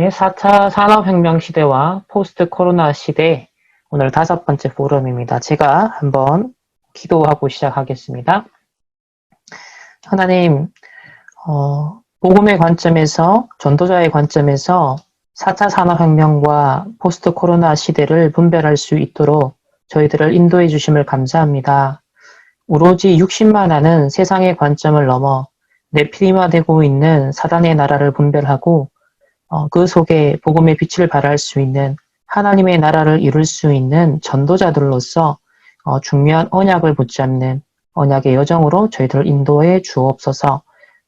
네, 4차 산업혁명 시대와 포스트 코로나 시대, 오늘 5번째 포럼입니다. 제가 한번 기도하고 시작하겠습니다. 하나님, 복음의 관점에서, 전도자의 관점에서 4차 산업혁명과 포스트 코로나 시대를 분별할 수 있도록 저희들을 인도해 주심을 감사합니다. 오로지 육신만 아는 세상의 관점을 넘어 네피림화되고 있는 사단의 나라를 분별하고 그 속에 복음의 빛을 발할 수 있는 하나님의 나라를 이룰 수 있는 전도자들로서 중요한 언약을 붙잡는 언약의 여정으로 저희들을 인도해 주옵소서.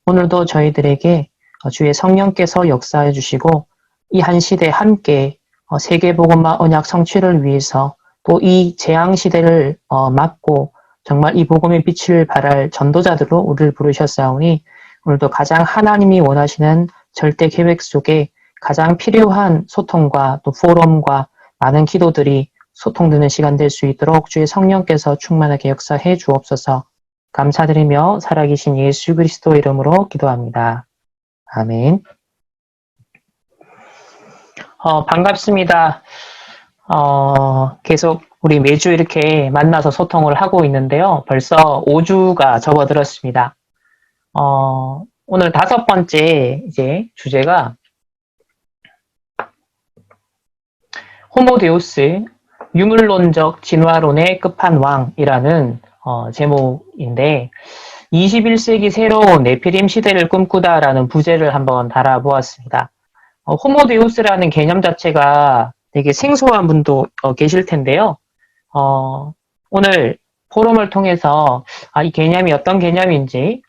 오늘도 저희들에게 주의 성령께서 역사해 주시고 이 한 시대 함께 세계복음화 언약 성취를 위해서 또 이 재앙시대를 막고 정말 이 복음의 빛을 발할 전도자들로 우리를 부르셨사오니 오늘도 가장 하나님이 원하시는 절대 계획 속에 가장 필요한 소통과 또 포럼과 많은 기도들이 소통되는 시간 될 수 있도록 주의 성령께서 충만하게 역사해 주옵소서. 감사드리며 살아계신 예수 그리스도 이름으로 기도합니다. 아멘. 반갑습니다. 계속 우리 매주 이렇게 만나서 소통을 하고 있는데요. 벌써 5주가 접어들었습니다. 오늘 5번째 이제 주제가 호모데우스, 유물론적 진화론의 끝판왕이라는 제목인데 21세기 새로운 네피림 시대를 꿈꾸다라는 부제를 한번 달아보았습니다. 호모데우스라는 개념 자체가 되게 생소한 분도 계실 텐데요. 오늘 포럼을 통해서 이 개념이 어떤 개념인지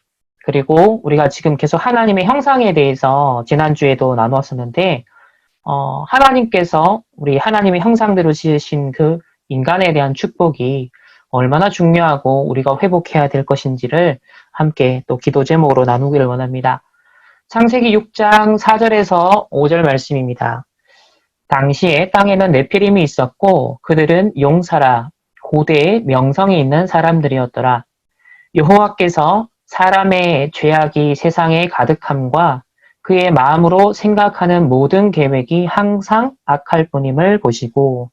그리고 우리가 지금 계속 하나님의 형상에 대해서 지난주에도 나누었었는데 하나님께서 우리 하나님의 형상대로 지으신 그 인간에 대한 축복이 얼마나 중요하고 우리가 회복해야 될 것인지를 함께 또 기도 제목으로 나누기를 원합니다. 창세기 6장 4절에서 5절 말씀입니다. 당시에 땅에는 네피림이 있었고 그들은 용사라 고대의 명성이 있는 사람들이었더라. 여호와께서 사람의 죄악이 세상에 가득함과 그의 마음으로 생각하는 모든 계획이 항상 악할 뿐임을 보시고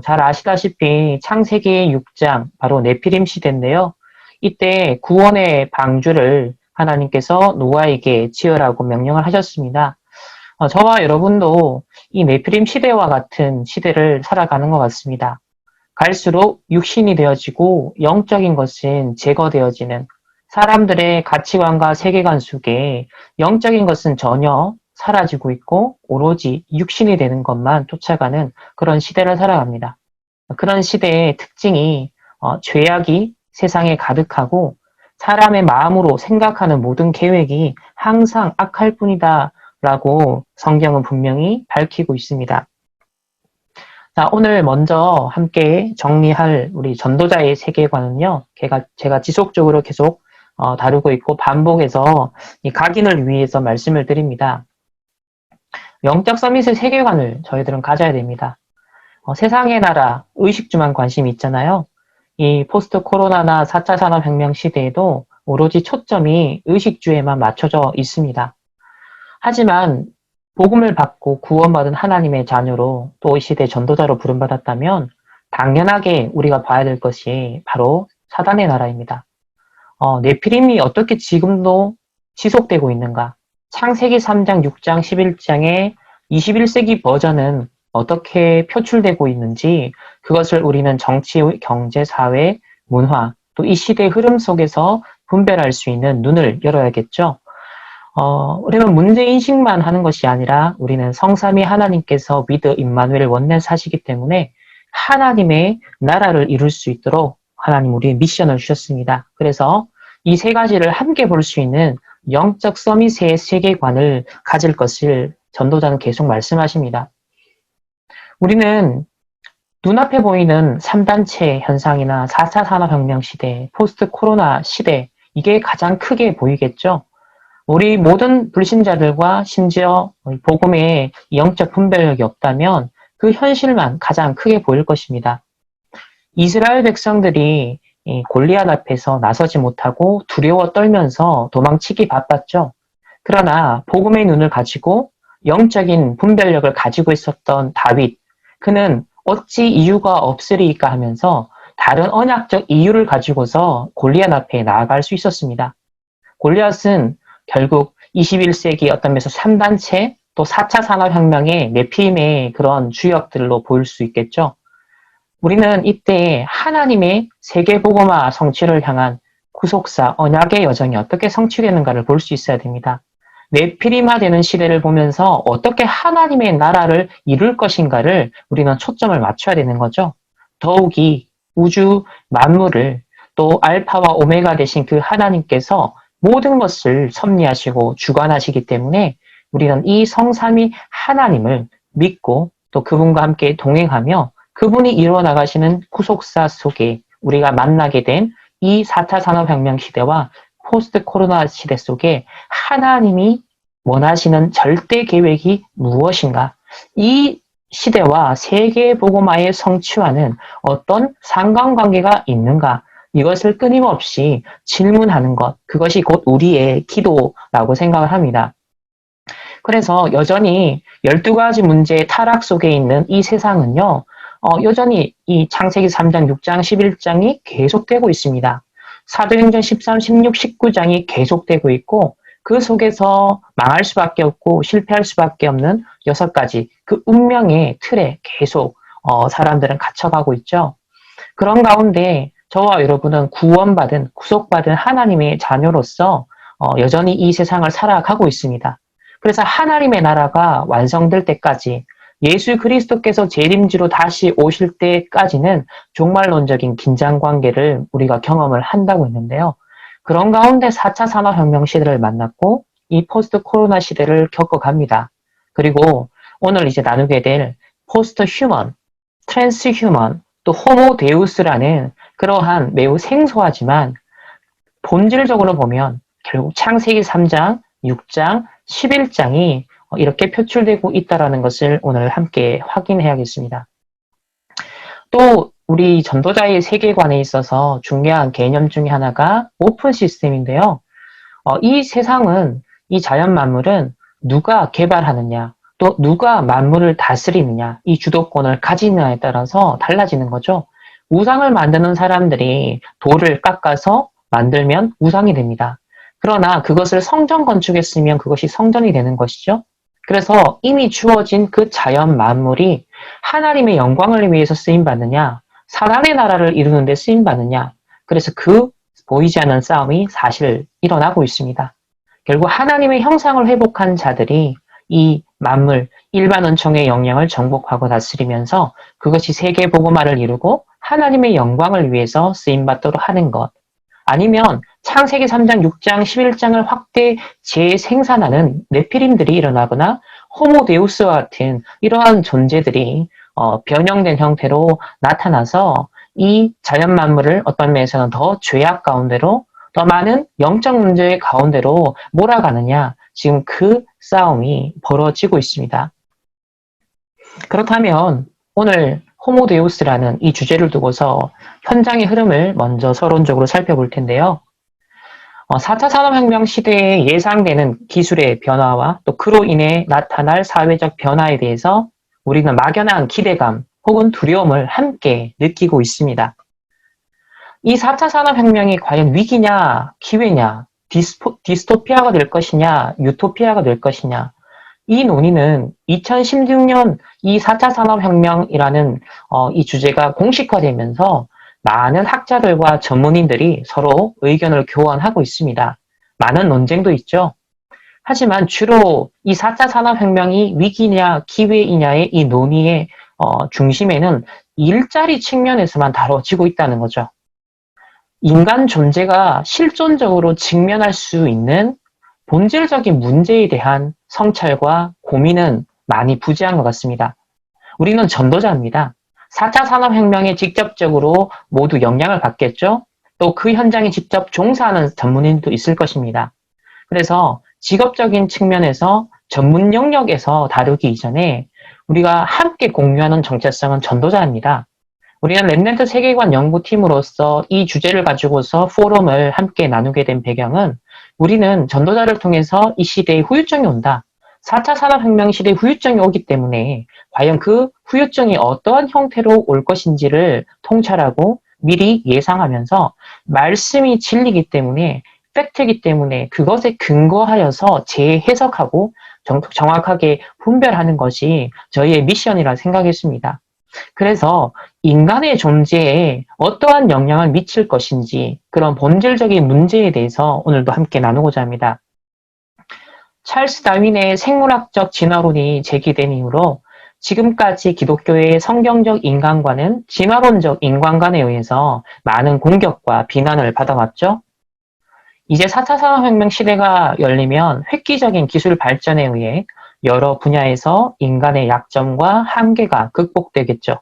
잘 아시다시피 창세기 6장 바로 네피림 시대인데요. 이때 구원의 방주를 하나님께서 노아에게 지으라고 명령을 하셨습니다. 저와 여러분도 이 네피림 시대와 같은 시대를 살아가는 것 같습니다. 갈수록 육신이 되어지고 영적인 것은 제거되어지는 사람들의 가치관과 세계관 속에 영적인 것은 전혀 사라지고 있고 오로지 육신이 되는 것만 쫓아가는 그런 시대를 살아갑니다. 그런 시대의 특징이 죄악이 세상에 가득하고 사람의 마음으로 생각하는 모든 계획이 항상 악할 뿐이다 라고 성경은 분명히 밝히고 있습니다. 자, 오늘 먼저 함께 정리할 우리 전도자의 세계관은요. 제가 지속적으로 계속 다루고 있고 반복해서 이 각인을 위해서 말씀을 드립니다. 영적 서밋의 세계관을 저희들은 가져야 됩니다. 세상의 나라, 의식주만 관심이 있잖아요. 이 포스트 코로나나 4차 산업혁명 시대에도 오로지 초점이 의식주에만 맞춰져 있습니다. 하지만 복음을 받고 구원받은 하나님의 자녀로 또 이 시대 전도자로 부름받았다면 당연하게 우리가 봐야 될 것이 바로 사단의 나라입니다. 네피림이 어떻게 지금도 지속되고 있는가? 창세기 3장, 6장, 11장의 21세기 버전은 어떻게 표출되고 있는지 그것을 우리는 정치, 경제, 사회, 문화, 또 이 시대의 흐름 속에서 분별할 수 있는 눈을 열어야겠죠. 그러면 문제인식만 하는 것이 아니라 우리는 성삼위 하나님께서 위드 임마누엘 원내 사시기 때문에 하나님의 나라를 이룰 수 있도록 하나님 우리의 미션을 주셨습니다. 그래서 이 세 가지를 함께 볼 수 있는 영적 서밋의 세계관을 가질 것을 전도자는 계속 말씀하십니다. 우리는 눈앞에 보이는 3단체 현상이나 4차 산업혁명 시대, 포스트 코로나 시대 이게 가장 크게 보이겠죠. 우리 모든 불신자들과 심지어 복음의 영적 분별력이 없다면 그 현실만 가장 크게 보일 것입니다. 이스라엘 백성들이 골리앗 앞에서 나서지 못하고 두려워 떨면서 도망치기 바빴죠. 그러나 복음의 눈을 가지고 영적인 분별력을 가지고 있었던 다윗, 그는 어찌 이유가 없으리까 하면서 다른 언약적 이유를 가지고서 골리앗 앞에 나아갈 수 있었습니다. 골리앗은 결국 21세기 어떤 면에서 3단체 또 4차 산업혁명의 네피림의 그런 주역들로 보일 수 있겠죠. 우리는 이때 하나님의 세계복음화 성취를 향한 구속사, 언약의 여정이 어떻게 성취되는가를 볼 수 있어야 됩니다. 네피림화되는 시대를 보면서 어떻게 하나님의 나라를 이룰 것인가를 우리는 초점을 맞춰야 되는 거죠. 더욱이 우주 만물을 또 알파와 오메가 되신 그 하나님께서 모든 것을 섭리하시고 주관하시기 때문에 우리는 이 성삼위 하나님을 믿고 또 그분과 함께 동행하며 그분이 이루어 나가시는 구속사 속에 우리가 만나게 된 이 4차 산업혁명 시대와 포스트 코로나 시대 속에 하나님이 원하시는 절대 계획이 무엇인가? 이 시대와 세계복음화의 성취와는 어떤 상관관계가 있는가? 이것을 끊임없이 질문하는 것, 그것이 곧 우리의 기도라고 생각을 합니다. 그래서 여전히 12가지 문제의 타락 속에 있는 이 세상은요, 여전히 이 창세기 3장, 6장, 11장이 계속되고 있습니다. 사도행전 13, 16, 19장이 계속되고 있고 그 속에서 망할 수밖에 없고 실패할 수밖에 없는 6가지 그 운명의 틀에 계속 사람들은 갇혀가고 있죠. 그런 가운데 저와 여러분은 구원받은, 구속받은 하나님의 자녀로서 여전히 이 세상을 살아가고 있습니다. 그래서 하나님의 나라가 완성될 때까지 예수 그리스도께서 재림지로 다시 오실 때까지는 종말론적인 긴장관계를 우리가 경험을 한다고 했는데요. 그런 가운데 4차 산업혁명 시대를 만났고 이 포스트 코로나 시대를 겪어갑니다. 그리고 오늘 이제 나누게 될 포스트 휴먼, 트랜스 휴먼, 또 호모 데우스라는 그러한 매우 생소하지만 본질적으로 보면 결국 창세기 3장, 6장, 11장이 이렇게 표출되고 있다는 것을 오늘 함께 확인해야겠습니다. 또 우리 전도자의 세계관에 있어서 중요한 개념 중에 하나가 오픈 시스템인데요. 이 세상은, 이 자연 만물은 누가 개발하느냐, 또 누가 만물을 다스리느냐, 이 주도권을 가지느냐에 따라서 달라지는 거죠. 우상을 만드는 사람들이 돌을 깎아서 만들면 우상이 됩니다. 그러나 그것을 성전 건축했으면 그것이 성전이 되는 것이죠. 그래서 이미 주어진 그 자연 만물이 하나님의 영광을 위해서 쓰임받느냐, 사단의 나라를 이루는 데 쓰임받느냐, 그래서 그 보이지 않는 싸움이 사실 일어나고 있습니다. 결국 하나님의 형상을 회복한 자들이 이 만물, 일반 은총의 영향을 정복하고 다스리면서 그것이 세계복음화를 이루고 하나님의 영광을 위해서 쓰임받도록 하는 것. 아니면 창세기 3장, 6장, 11장을 확대 재생산하는 네피림들이 일어나거나 호모데우스와 같은 이러한 존재들이 변형된 형태로 나타나서 이 자연 만물을 어떤 면에서는 더 죄악 가운데로 더 많은 영적 문제의 가운데로 몰아가느냐, 지금 그 싸움이 벌어지고 있습니다. 그렇다면 오늘 호모데우스라는 이 주제를 두고서 현장의 흐름을 먼저 서론적으로 살펴볼 텐데요. 4차 산업혁명 시대에 예상되는 기술의 변화와 또 그로 인해 나타날 사회적 변화에 대해서 우리는 막연한 기대감 혹은 두려움을 함께 느끼고 있습니다. 이 4차 산업혁명이 과연 위기냐, 기회냐, 디스토피아가 될 것이냐, 유토피아가 될 것이냐, 이 논의는 2016년 이 4차 산업혁명이라는 이 주제가 공식화되면서 많은 학자들과 전문인들이 서로 의견을 교환하고 있습니다. 많은 논쟁도 있죠. 하지만 주로 이 4차 산업혁명이 위기냐 기회이냐의 이 논의의 중심에는 일자리 측면에서만 다뤄지고 있다는 거죠. 인간 존재가 실존적으로 직면할 수 있는 본질적인 문제에 대한 성찰과 고민은 많이 부재한 것 같습니다. 우리는 전도자입니다. 4차 산업혁명에 직접적으로 모두 영향을 받겠죠. 또 그 현장에 직접 종사하는 전문인도 있을 것입니다. 그래서 직업적인 측면에서 전문 영역에서 다루기 이전에 우리가 함께 공유하는 정체성은 전도자입니다. 우리는 랩넌트 세계관 연구팀으로서 이 주제를 가지고서 포럼을 함께 나누게 된 배경은 우리는 전도자를 통해서 이 시대에 후유증이 온다. 4차 산업혁명 시대 후유증이 오기 때문에 과연 그 후유증이 어떠한 형태로 올 것인지를 통찰하고 미리 예상하면서 말씀이 진리이기 때문에 팩트이기 때문에 그것에 근거하여서 재해석하고 정확하게 분별하는 것이 저희의 미션이라 생각했습니다. 그래서 인간의 존재에 어떠한 영향을 미칠 것인지 그런 본질적인 문제에 대해서 오늘도 함께 나누고자 합니다. 찰스 다윈의 생물학적 진화론이 제기된 이후로 지금까지 기독교의 성경적 인간과는 진화론적 인간관에 의해서 많은 공격과 비난을 받아왔죠. 이제 4차 산업혁명 시대가 열리면 획기적인 기술 발전에 의해 여러 분야에서 인간의 약점과 한계가 극복되겠죠.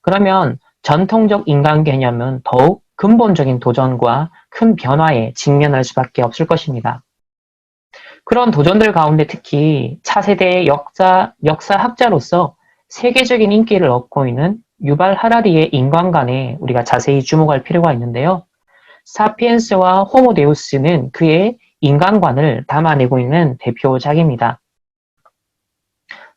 그러면 전통적 인간 개념은 더욱 근본적인 도전과 큰 변화에 직면할 수밖에 없을 것입니다. 그런 도전들 가운데 특히 차세대의 역사학자로서 세계적인 인기를 얻고 있는 유발 하라리의 인간관에 우리가 자세히 주목할 필요가 있는데요. 사피엔스와 호모데우스는 그의 인간관을 담아내고 있는 대표작입니다.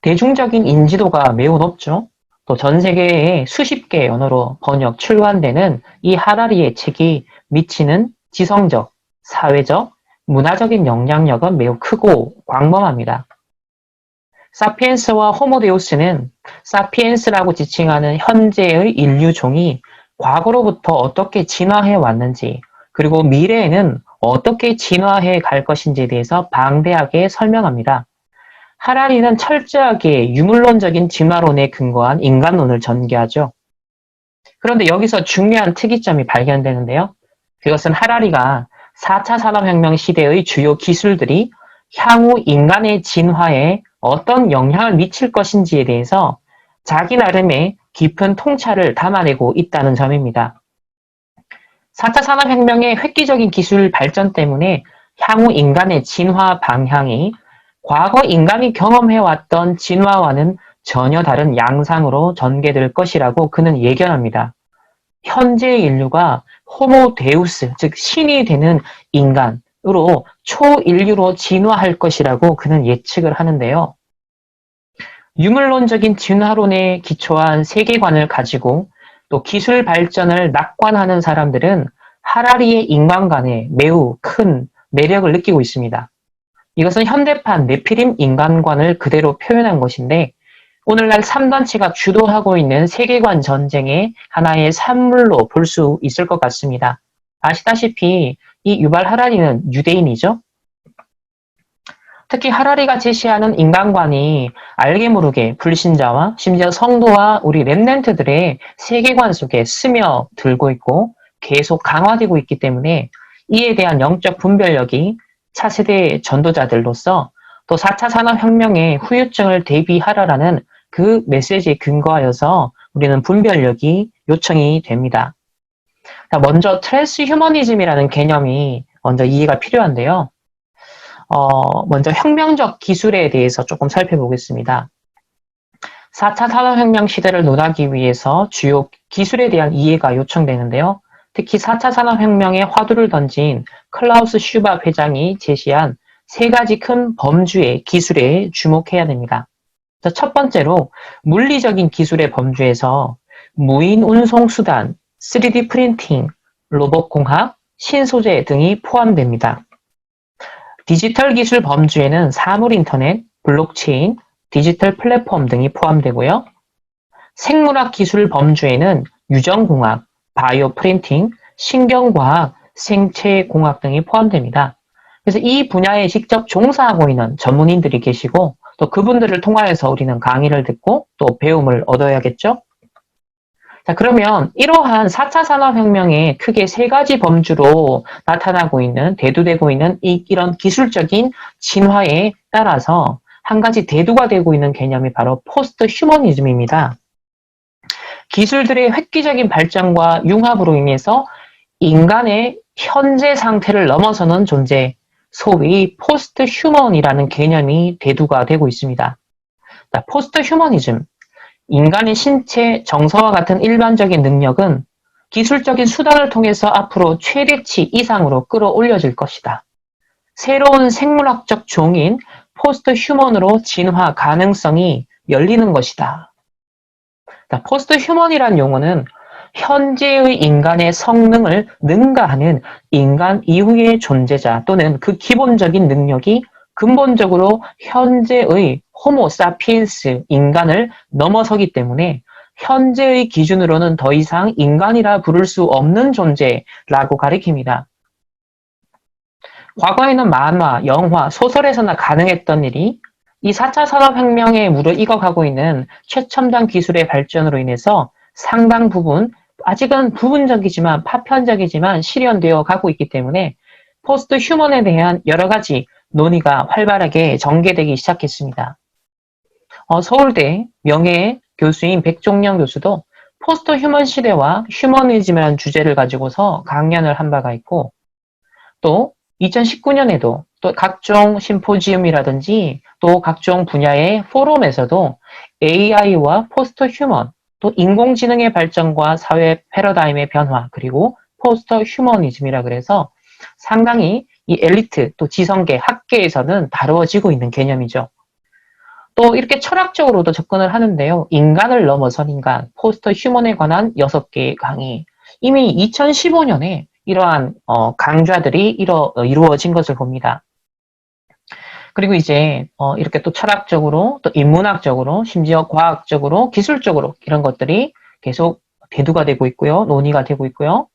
대중적인 인지도가 매우 높죠. 또 전 세계에 수십 개의 언어로 번역, 출간되는 이 하라리의 책이 미치는 지성적, 사회적, 문화적인 영향력은 매우 크고 광범합니다. 사피엔스와 호모데우스는 사피엔스라고 지칭하는 현재의 인류종이 과거로부터 어떻게 진화해 왔는지 그리고 미래에는 어떻게 진화해 갈 것인지에 대해서 방대하게 설명합니다. 하라리는 철저하게 유물론적인 진화론에 근거한 인간론을 전개하죠. 그런데 여기서 중요한 특이점이 발견되는데요. 그것은 하라리가 4차 산업혁명 시대의 주요 기술들이 향후 인간의 진화에 어떤 영향을 미칠 것인지에 대해서 자기 나름의 깊은 통찰을 담아내고 있다는 점입니다. 4차 산업혁명의 획기적인 기술 발전 때문에 향후 인간의 진화 방향이 과거 인간이 경험해왔던 진화와는 전혀 다른 양상으로 전개될 것이라고 그는 예견합니다. 현재의 인류가 호모 데우스, 즉 신이 되는 인간으로 초인류로 진화할 것이라고 그는 예측을 하는데요. 유물론적인 진화론에 기초한 세계관을 가지고 또 기술 발전을 낙관하는 사람들은 하라리의 인간관에 매우 큰 매력을 느끼고 있습니다. 이것은 현대판 네피림 인간관을 그대로 표현한 것인데 오늘날 3단체가 주도하고 있는 세계관 전쟁의 하나의 산물로 볼 수 있을 것 같습니다. 아시다시피 이 유발 하라리는 유대인이죠. 특히 하라리가 제시하는 인간관이 알게 모르게 불신자와 심지어 성도와 우리 렘넌트들의 세계관 속에 스며들고 있고 계속 강화되고 있기 때문에 이에 대한 영적 분별력이 차세대 전도자들로서 또 4차 산업혁명의 후유증을 대비하라라는 그 메시지에 근거하여서 우리는 분별력이 요청이 됩니다. 먼저 트랜스휴머니즘이라는 개념이 먼저 이해가 필요한데요. 먼저 혁명적 기술에 대해서 조금 살펴보겠습니다. 4차 산업혁명 시대를 논하기 위해서 주요 기술에 대한 이해가 요청되는데요. 특히 4차 산업혁명에 화두를 던진 클라우스 슈밥 회장이 제시한 세 가지 큰 범주의 기술에 주목해야 됩니다. 첫 번째로 물리적인 기술의 범주에서 무인 운송 수단, 3D 프린팅, 로봇공학, 신소재 등이 포함됩니다. 디지털 기술 범주에는 사물인터넷, 블록체인, 디지털 플랫폼 등이 포함되고요. 생물학 기술 범주에는 유전공학, 바이오 프린팅, 신경과학, 생체공학 등이 포함됩니다. 그래서 이 분야에 직접 종사하고 있는 전문인들이 계시고 또 그분들을 통하여서 우리는 강의를 듣고 또 배움을 얻어야겠죠. 자, 그러면 이러한 4차 산업혁명의 크게 세 가지 범주로 나타나고 있는, 대두되고 있는 이런 기술적인 진화에 따라서 한 가지 대두가 되고 있는 개념이 바로 포스트 휴머니즘입니다. 기술들의 획기적인 발전과 융합으로 인해서 인간의 현재 상태를 넘어서는 존재, 소위 포스트 휴먼이라는 개념이 대두가 되고 있습니다. 포스트 휴머니즘, 인간의 신체, 정서와 같은 일반적인 능력은 기술적인 수단을 통해서 앞으로 최대치 이상으로 끌어올려질 것이다. 새로운 생물학적 종인 포스트 휴먼으로 진화 가능성이 열리는 것이다. 포스트 휴먼이란 용어는 현재의 인간의 성능을 능가하는 인간 이후의 존재자 또는 그 기본적인 능력이 근본적으로 현재의 호모 사피엔스 인간을 넘어서기 때문에 현재의 기준으로는 더 이상 인간이라 부를 수 없는 존재라고 가리킵니다. 과거에는 만화, 영화, 소설에서나 가능했던 일이 이 4차 산업혁명에 무르익어가고 있는 최첨단 기술의 발전으로 인해서 상당 부분, 아직은 부분적이지만 파편적이지만 실현되어 가고 있기 때문에 포스트 휴먼에 대한 여러 가지 논의가 활발하게 전개되기 시작했습니다. 서울대 명예 교수인 백종영 교수도 포스트 휴먼 시대와 휴머니즘이라는 주제를 가지고서 강연을 한 바가 있고, 또 2019년에도 또 각종 심포지움이라든지 또 각종 분야의 포럼에서도 AI와 포스트 휴먼, 또 인공지능의 발전과 사회 패러다임의 변화, 그리고 포스트 휴머니즘이라 그래서 상당히 이 엘리트 또 지성계, 학계에서는 다루어지고 있는 개념이죠. 또 이렇게 철학적으로도 접근을 하는데요. 인간을 넘어선 인간, 포스트 휴먼에 관한 6개의 강의. 이미 2015년에 이러한 강좌들이 이루어진 것을 봅니다. 그리고 이제 이렇게 또 철학적으로, 또 인문학적으로, 심지어 과학적으로, 기술적으로 이런 것들이 계속 대두가 되고 있고요. 논의가 되고 있고요.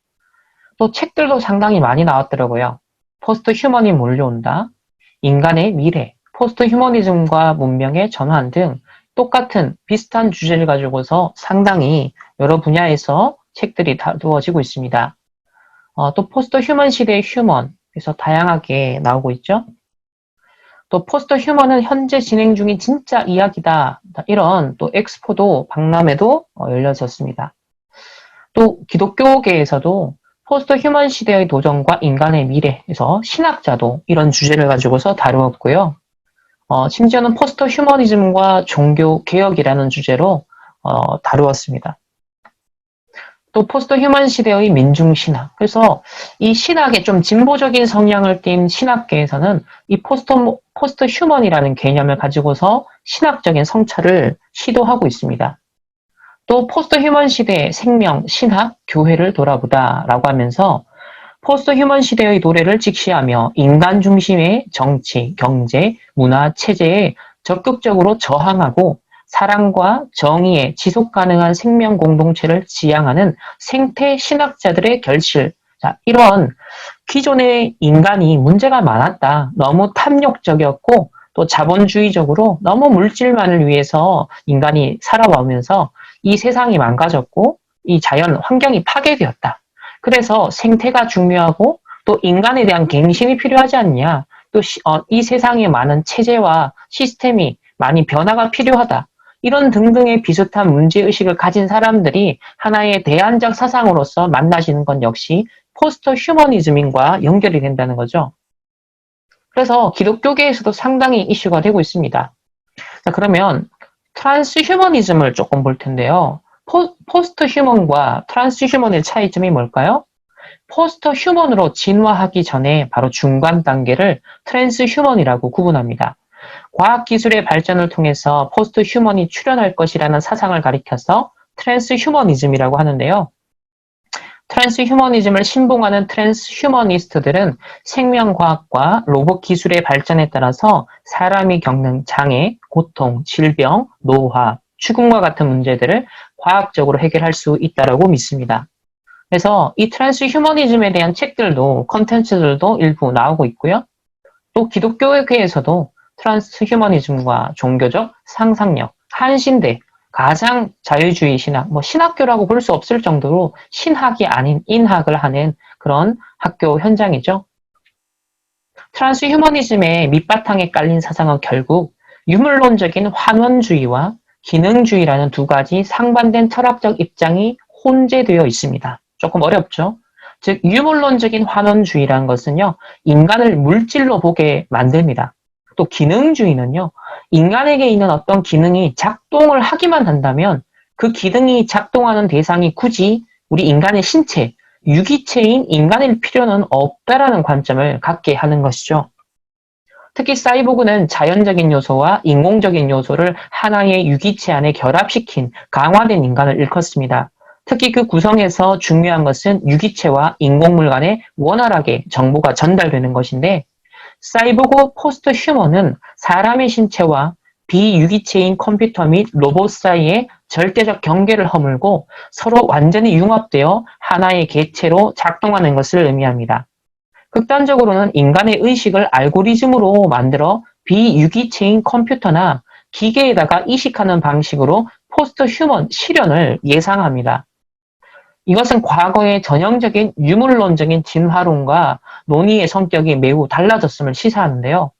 또 책들도 상당히 많이 나왔더라고요. 포스트 휴먼이 몰려온다, 인간의 미래, 포스트 휴머니즘과 문명의 전환 등 똑같은 비슷한 주제를 가지고서 상당히 여러 분야에서 책들이 다루어지고 있습니다. 또 포스트 휴먼 시대의 휴먼, 그래서 다양하게 나오고 있죠. 또 포스트 휴먼은 현재 진행 중인 진짜 이야기다. 이런 또 엑스포도 박람회도 열려졌습니다. 또 기독교계에서도 포스트 휴먼 시대의 도전과 인간의 미래에서 신학자도 이런 주제를 가지고서 다루었고요. 심지어는 포스트 휴머니즘과 종교 개혁이라는 주제로 다루었습니다. 또 포스트 휴먼 시대의 민중신학. 그래서 이 신학에 좀 진보적인 성향을 띈 신학계에서는 이 포스트 휴먼이라는 개념을 가지고서 신학적인 성찰을 시도하고 있습니다. 또 포스트 휴먼 시대의 생명, 신학, 교회를 돌아보다라고 하면서 포스트 휴먼 시대의 도래를 직시하며 인간 중심의 정치, 경제, 문화, 체제에 적극적으로 저항하고 사랑과 정의의 지속 가능한 생명 공동체를 지향하는 생태 신학자들의 결실. 자, 이런 기존의 인간이 문제가 많았다. 너무 탐욕적이었고 또 자본주의적으로 너무 물질만을 위해서 인간이 살아오면서 이 세상이 망가졌고 이 자연 환경이 파괴되었다. 그래서 생태가 중요하고 또 인간에 대한 갱신이 필요하지 않냐. 또 이 세상에 많은 체제와 시스템이 많이 변화가 필요하다. 이런 등등의 비슷한 문제의식을 가진 사람들이 하나의 대안적 사상으로서 만나지는 건 역시 포스트 휴머니즘과 연결이 된다는 거죠. 그래서 기독교계에서도 상당히 이슈가 되고 있습니다. 자, 그러면 트랜스 휴머니즘을 조금 볼 텐데요. 포스트 휴먼과 트랜스 휴먼의 차이점이 뭘까요? 포스트 휴먼으로 진화하기 전에 바로 중간 단계를 트랜스 휴먼이라고 구분합니다. 과학기술의 발전을 통해서 포스트 휴먼이 출현할 것이라는 사상을 가리켜서 트랜스 휴머니즘이라고 하는데요. 트랜스 휴머니즘을 신봉하는 트랜스 휴머니스트들은 생명과학과 로봇 기술의 발전에 따라서 사람이 겪는 장애, 고통, 질병, 노화, 죽음과 같은 문제들을 과학적으로 해결할 수 있다고 믿습니다. 그래서 이 트랜스 휴머니즘에 대한 책들도 컨텐츠들도 일부 나오고 있고요. 또 기독교회에서도 트랜스 휴머니즘과 종교적 상상력, 한신대, 가장 자유주의 신학, 신학교라고 볼 수 없을 정도로 신학이 아닌 인학을 하는 그런 학교 현장이죠. 트랜스 휴머니즘의 밑바탕에 깔린 사상은 결국 유물론적인 환원주의와 기능주의라는 두 가지 상반된 철학적 입장이 혼재되어 있습니다. 조금 어렵죠? 즉 유물론적인 환원주의라는 것은요, 인간을 물질로 보게 만듭니다. 또 기능주의는요, 인간에게 있는 어떤 기능이 작동을 하기만 한다면 그 기능이 작동하는 대상이 굳이 우리 인간의 신체, 유기체인 인간일 필요는 없다라는 관점을 갖게 하는 것이죠. 특히 사이보그는 자연적인 요소와 인공적인 요소를 하나의 유기체 안에 결합시킨 강화된 인간을 일컫습니다. 특히 그 구성에서 중요한 것은 유기체와 인공물 간에 원활하게 정보가 전달되는 것인데, 사이보그 포스트 휴먼은 사람의 신체와 비유기체인 컴퓨터 및 로봇 사이에 절대적 경계를 허물고 서로 완전히 융합되어 하나의 개체로 작동하는 것을 의미합니다. 극단적으로는 인간의 의식을 알고리즘으로 만들어 비유기체인 컴퓨터나 기계에다가 이식하는 방식으로 포스트 휴먼 실현을 예상합니다. 이것은 과거의 전형적인 유물론적인 진화론과 논의의 성격이 매우 달라졌음을 시사하는데요.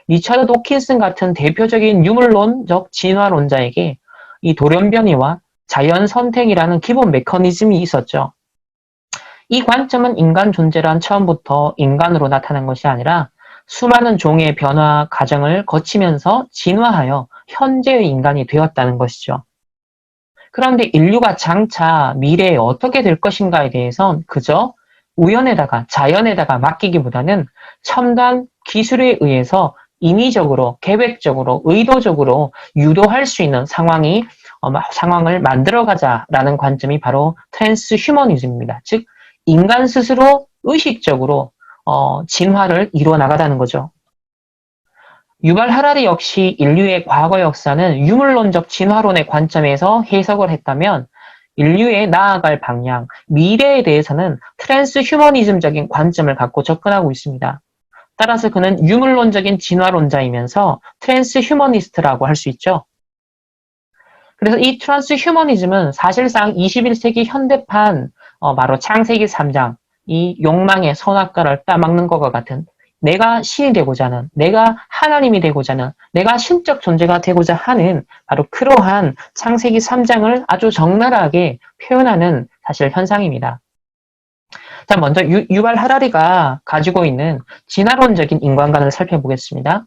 리처드 도킨슨 같은 대표적인 유물론적 진화론자에게 이 돌연변이와 자연 선택이라는 기본 메커니즘이 있었죠. 이 관점은 인간 존재란 처음부터 인간으로 나타난 것이 아니라 수많은 종의 변화 과정을 거치면서 진화하여 현재의 인간이 되었다는 것이죠. 그런데 인류가 장차 미래에 어떻게 될 것인가에 대해선 그저 우연에다가 자연에다가 맡기기보다는 첨단 기술에 의해서 인위적으로, 계획적으로, 의도적으로 유도할 수 있는 상황을 만들어가자라는 관점이 바로 트랜스 휴머니즘입니다. 즉, 인간 스스로 의식적으로 진화를 이루어 나가다는 거죠. 유발 하라리 역시 인류의 과거 역사는 유물론적 진화론의 관점에서 해석을 했다면 인류의 나아갈 방향, 미래에 대해서는 트랜스 휴머니즘적인 관점을 갖고 접근하고 있습니다. 따라서 그는 유물론적인 진화론자이면서 트랜스 휴머니스트라고 할 수 있죠. 그래서 이 트랜스 휴머니즘은 사실상 21세기 현대판 바로 창세기 3장, 이 욕망의 선악과를 따먹는 것과 같은 내가 신이 되고자 하는, 내가 하나님이 되고자 하는, 내가 신적 존재가 되고자 하는 바로 그러한 창세기 3장을 아주 적나라하게 표현하는 사실 현상입니다. 자, 먼저 유발 하라리가 가지고 있는 진화론적인 인간관을 살펴보겠습니다.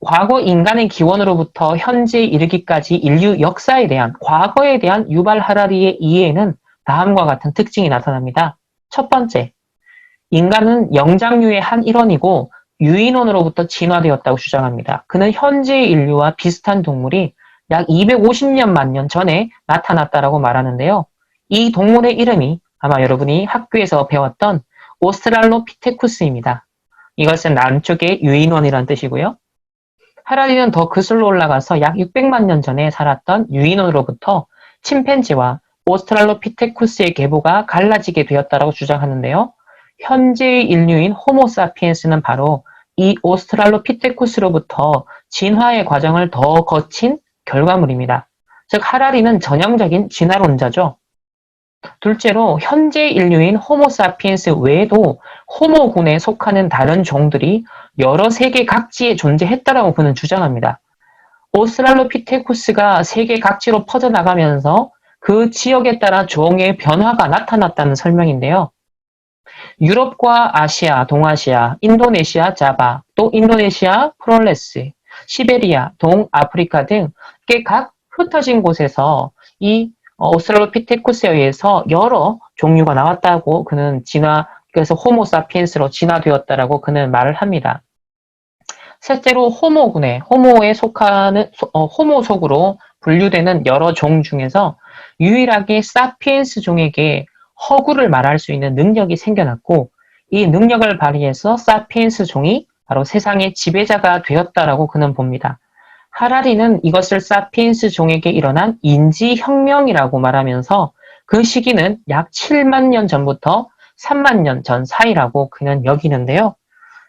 과거 인간의 기원으로부터 현재에 이르기까지 인류 역사에 대한, 과거에 대한 유발 하라리의 이해에는 다음과 같은 특징이 나타납니다. 첫 번째, 인간은 영장류의 한 일원이고 유인원으로부터 진화되었다고 주장합니다. 그는 현재의 인류와 비슷한 동물이 약 250만 년 전에 나타났다라고 말하는데요. 이 동물의 이름이 아마 여러분이 학교에서 배웠던 오스트랄로피테쿠스입니다. 이것은 남쪽의 유인원이라는 뜻이고요. 하라리는 더 그슬로 올라가서 약 600만 년 전에 살았던 유인원으로부터 침팬지와 오스트랄로피테쿠스의 계보가 갈라지게 되었다고 주장하는데요. 현재의 인류인 호모사피엔스는 바로 이 오스트랄로피테쿠스로부터 진화의 과정을 더 거친 결과물입니다. 즉 하라리는 전형적인 진화론자죠. 둘째로 현재 인류인 호모사피엔스 외에도 호모군에 속하는 다른 종들이 여러 세계 각지에 존재했다라고 그는 주장합니다. 오스트랄로피테쿠스가 세계 각지로 퍼져나가면서 그 지역에 따라 종의 변화가 나타났다는 설명인데요. 유럽과 아시아, 동아시아, 인도네시아 자바, 또 인도네시아 프롤레스, 시베리아, 동아프리카 등 각 흩어진 곳에서 이 오스트랄로피테쿠스에 의해서 여러 종류가 나왔다고 그는 그래서 호모사피엔스로 진화되었다라고 그는 말을 합니다. 셋째로 호모에 속하는 호모 속으로 분류되는 여러 종 중에서 유일하게 사피엔스 종에게 허구를 말할 수 있는 능력이 생겨났고 이 능력을 발휘해서 사피엔스 종이 바로 세상의 지배자가 되었다라고 그는 봅니다. 하라리는 이것을 사피엔스 종에게 일어난 인지혁명이라고 말하면서 그 시기는 약 7만 년 전부터 3만 년 전 사이라고 그는 여기는데요.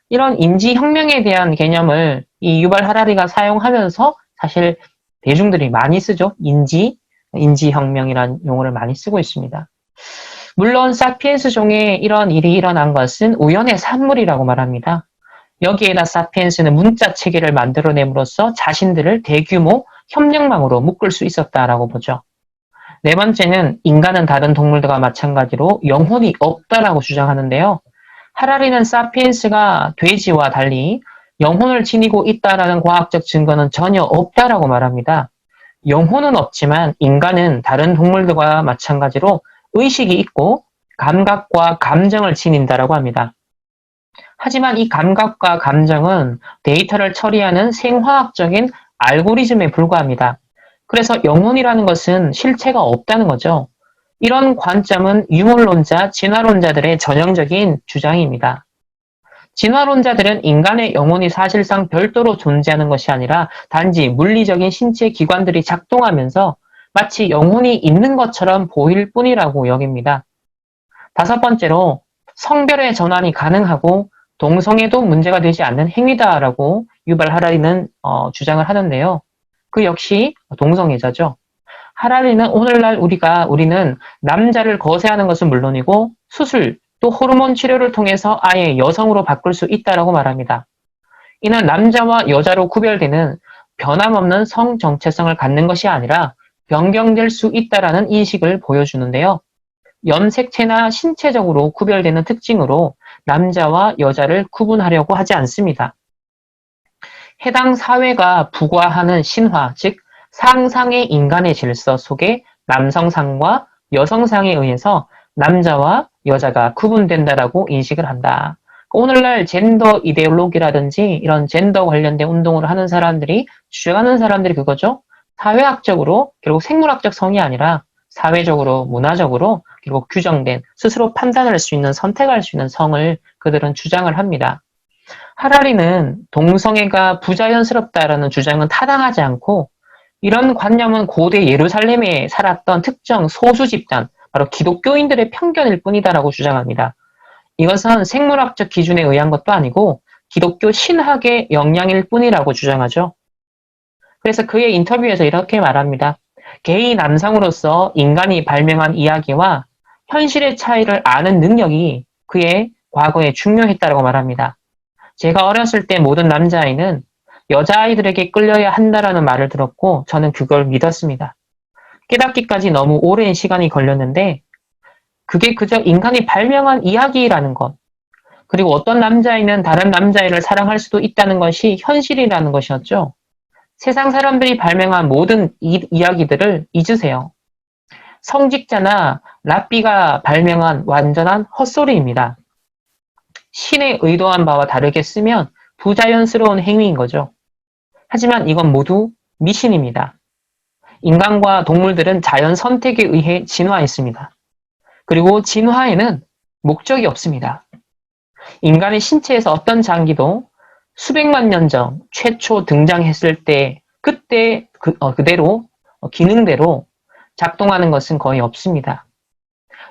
이런 인지혁명에 대한 개념을 이 유발 하라리가 사용하면서 사실 대중들이 많이 쓰죠. 인지혁명이라는 용어를 많이 쓰고 있습니다. 물론 사피엔스 종에 이런 일이 일어난 것은 우연의 산물이라고 말합니다. 여기에다 사피엔스는 문자 체계를 만들어냄으로써 자신들을 대규모 협력망으로 묶을 수 있었다라고 보죠. 네 번째는 인간은 다른 동물들과 마찬가지로 영혼이 없다라고 주장하는데요. 하라리는 사피엔스가 돼지와 달리 영혼을 지니고 있다라는 과학적 증거는 전혀 없다라고 말합니다. 영혼은 없지만 인간은 다른 동물들과 마찬가지로 의식이 있고 감각과 감정을 지닌다라고 합니다. 하지만 이 감각과 감정은 데이터를 처리하는 생화학적인 알고리즘에 불과합니다. 그래서 영혼이라는 것은 실체가 없다는 거죠. 이런 관점은 유물론자, 진화론자들의 전형적인 주장입니다. 진화론자들은 인간의 영혼이 사실상 별도로 존재하는 것이 아니라 단지 물리적인 신체 기관들이 작동하면서 마치 영혼이 있는 것처럼 보일 뿐이라고 여깁니다. 다섯 번째로 성별의 전환이 가능하고 동성애도 문제가 되지 않는 행위다라고 유발 하라리는 주장을 하는데요. 그 역시 동성애자죠. 하라리는 오늘날 우리는 남자를 거세하는 것은 물론이고 수술 또 호르몬 치료를 통해서 아예 여성으로 바꿀 수 있다라고 말합니다. 이는 남자와 여자로 구별되는 변함없는 성 정체성을 갖는 것이 아니라 변경될 수 있다라는 인식을 보여주는데요. 염색체나 신체적으로 구별되는 특징으로 남자와 여자를 구분하려고 하지 않습니다. 해당 사회가 부과하는 신화, 즉 상상의 인간의 질서 속에 남성상과 여성상에 의해서 남자와 여자가 구분된다라고 인식을 한다. 오늘날 젠더 이데올로기라든지 이런 젠더 관련된 운동을 하는 사람들이 주장하는 사람들이 그거죠. 사회학적으로 결국 생물학적 성이 아니라 사회적으로 문화적으로 결국 규정된 스스로 판단할 수 있는 선택할 수 있는 성을 그들은 주장을 합니다. 하라리는 동성애가 부자연스럽다라는 주장은 타당하지 않고 이런 관념은 고대 예루살렘에 살았던 특정 소수 집단, 바로 기독교인들의 편견일 뿐이다라고 주장합니다. 이것은 생물학적 기준에 의한 것도 아니고 기독교 신학의 영향일 뿐이라고 주장하죠. 그래서 그의 인터뷰에서 이렇게 말합니다. 게이 남성으로서 인간이 발명한 이야기와 현실의 차이를 아는 능력이 그의 과거에 중요했다고 말합니다. 제가 어렸을 때 모든 남자아이는 여자아이들에게 끌려야 한다라는 말을 들었고 저는 그걸 믿었습니다. 깨닫기까지 너무 오랜 시간이 걸렸는데 그게 그저 인간이 발명한 이야기라는 것, 그리고 어떤 남자아이는 다른 남자아이를 사랑할 수도 있다는 것이 현실이라는 것이었죠. 세상 사람들이 발명한 모든 이야기들을 잊으세요. 성직자나 랍비가 발명한 완전한 헛소리입니다. 신의 의도한 바와 다르게 쓰면 부자연스러운 행위인 거죠. 하지만 이건 모두 미신입니다. 인간과 동물들은 자연 선택에 의해 진화했습니다. 그리고 진화에는 목적이 없습니다. 인간의 신체에서 어떤 장기도 수백만 년 전 최초 등장했을 때 그때 그대로 기능대로 작동하는 것은 거의 없습니다.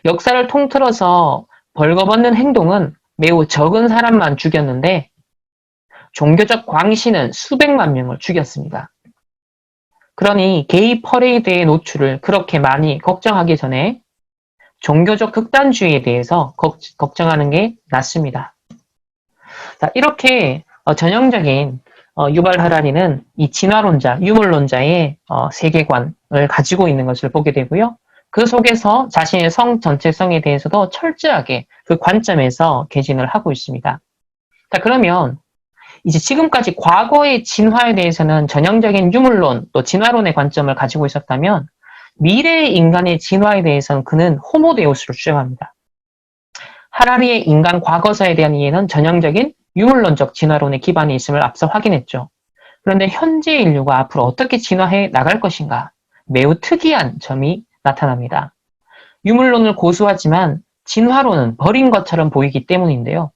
역사를 통틀어서 벌거벗는 행동은 매우 적은 사람만 죽였는데 종교적 광신은 수백만 명을 죽였습니다. 그러니 게이 퍼레이드의 노출을 그렇게 많이 걱정하기 전에 종교적 극단주의에 대해서 걱정하는 게 낫습니다. 자, 이렇게 전형적인 유발 하라리는 이 진화론자, 유물론자의 세계관을 가지고 있는 것을 보게 되고요. 그 속에서 자신의 성 전체성에 대해서도 철저하게 그 관점에서 개진을 하고 있습니다. 자, 그러면 이제 지금까지 과거의 진화에 대해서는 전형적인 유물론 또 진화론의 관점을 가지고 있었다면 미래의 인간의 진화에 대해서는 그는 호모데우스를 주장합니다. 하라리의 인간 과거사에 대한 이해는 전형적인 유물론적 진화론의 기반이 있음을 앞서 확인했죠. 그런데 현재 인류가 앞으로 어떻게 진화해 나갈 것인가? 매우 특이한 점이 나타납니다. 유물론을 고수하지만 진화론은 버린 것처럼 보이기 때문인데요.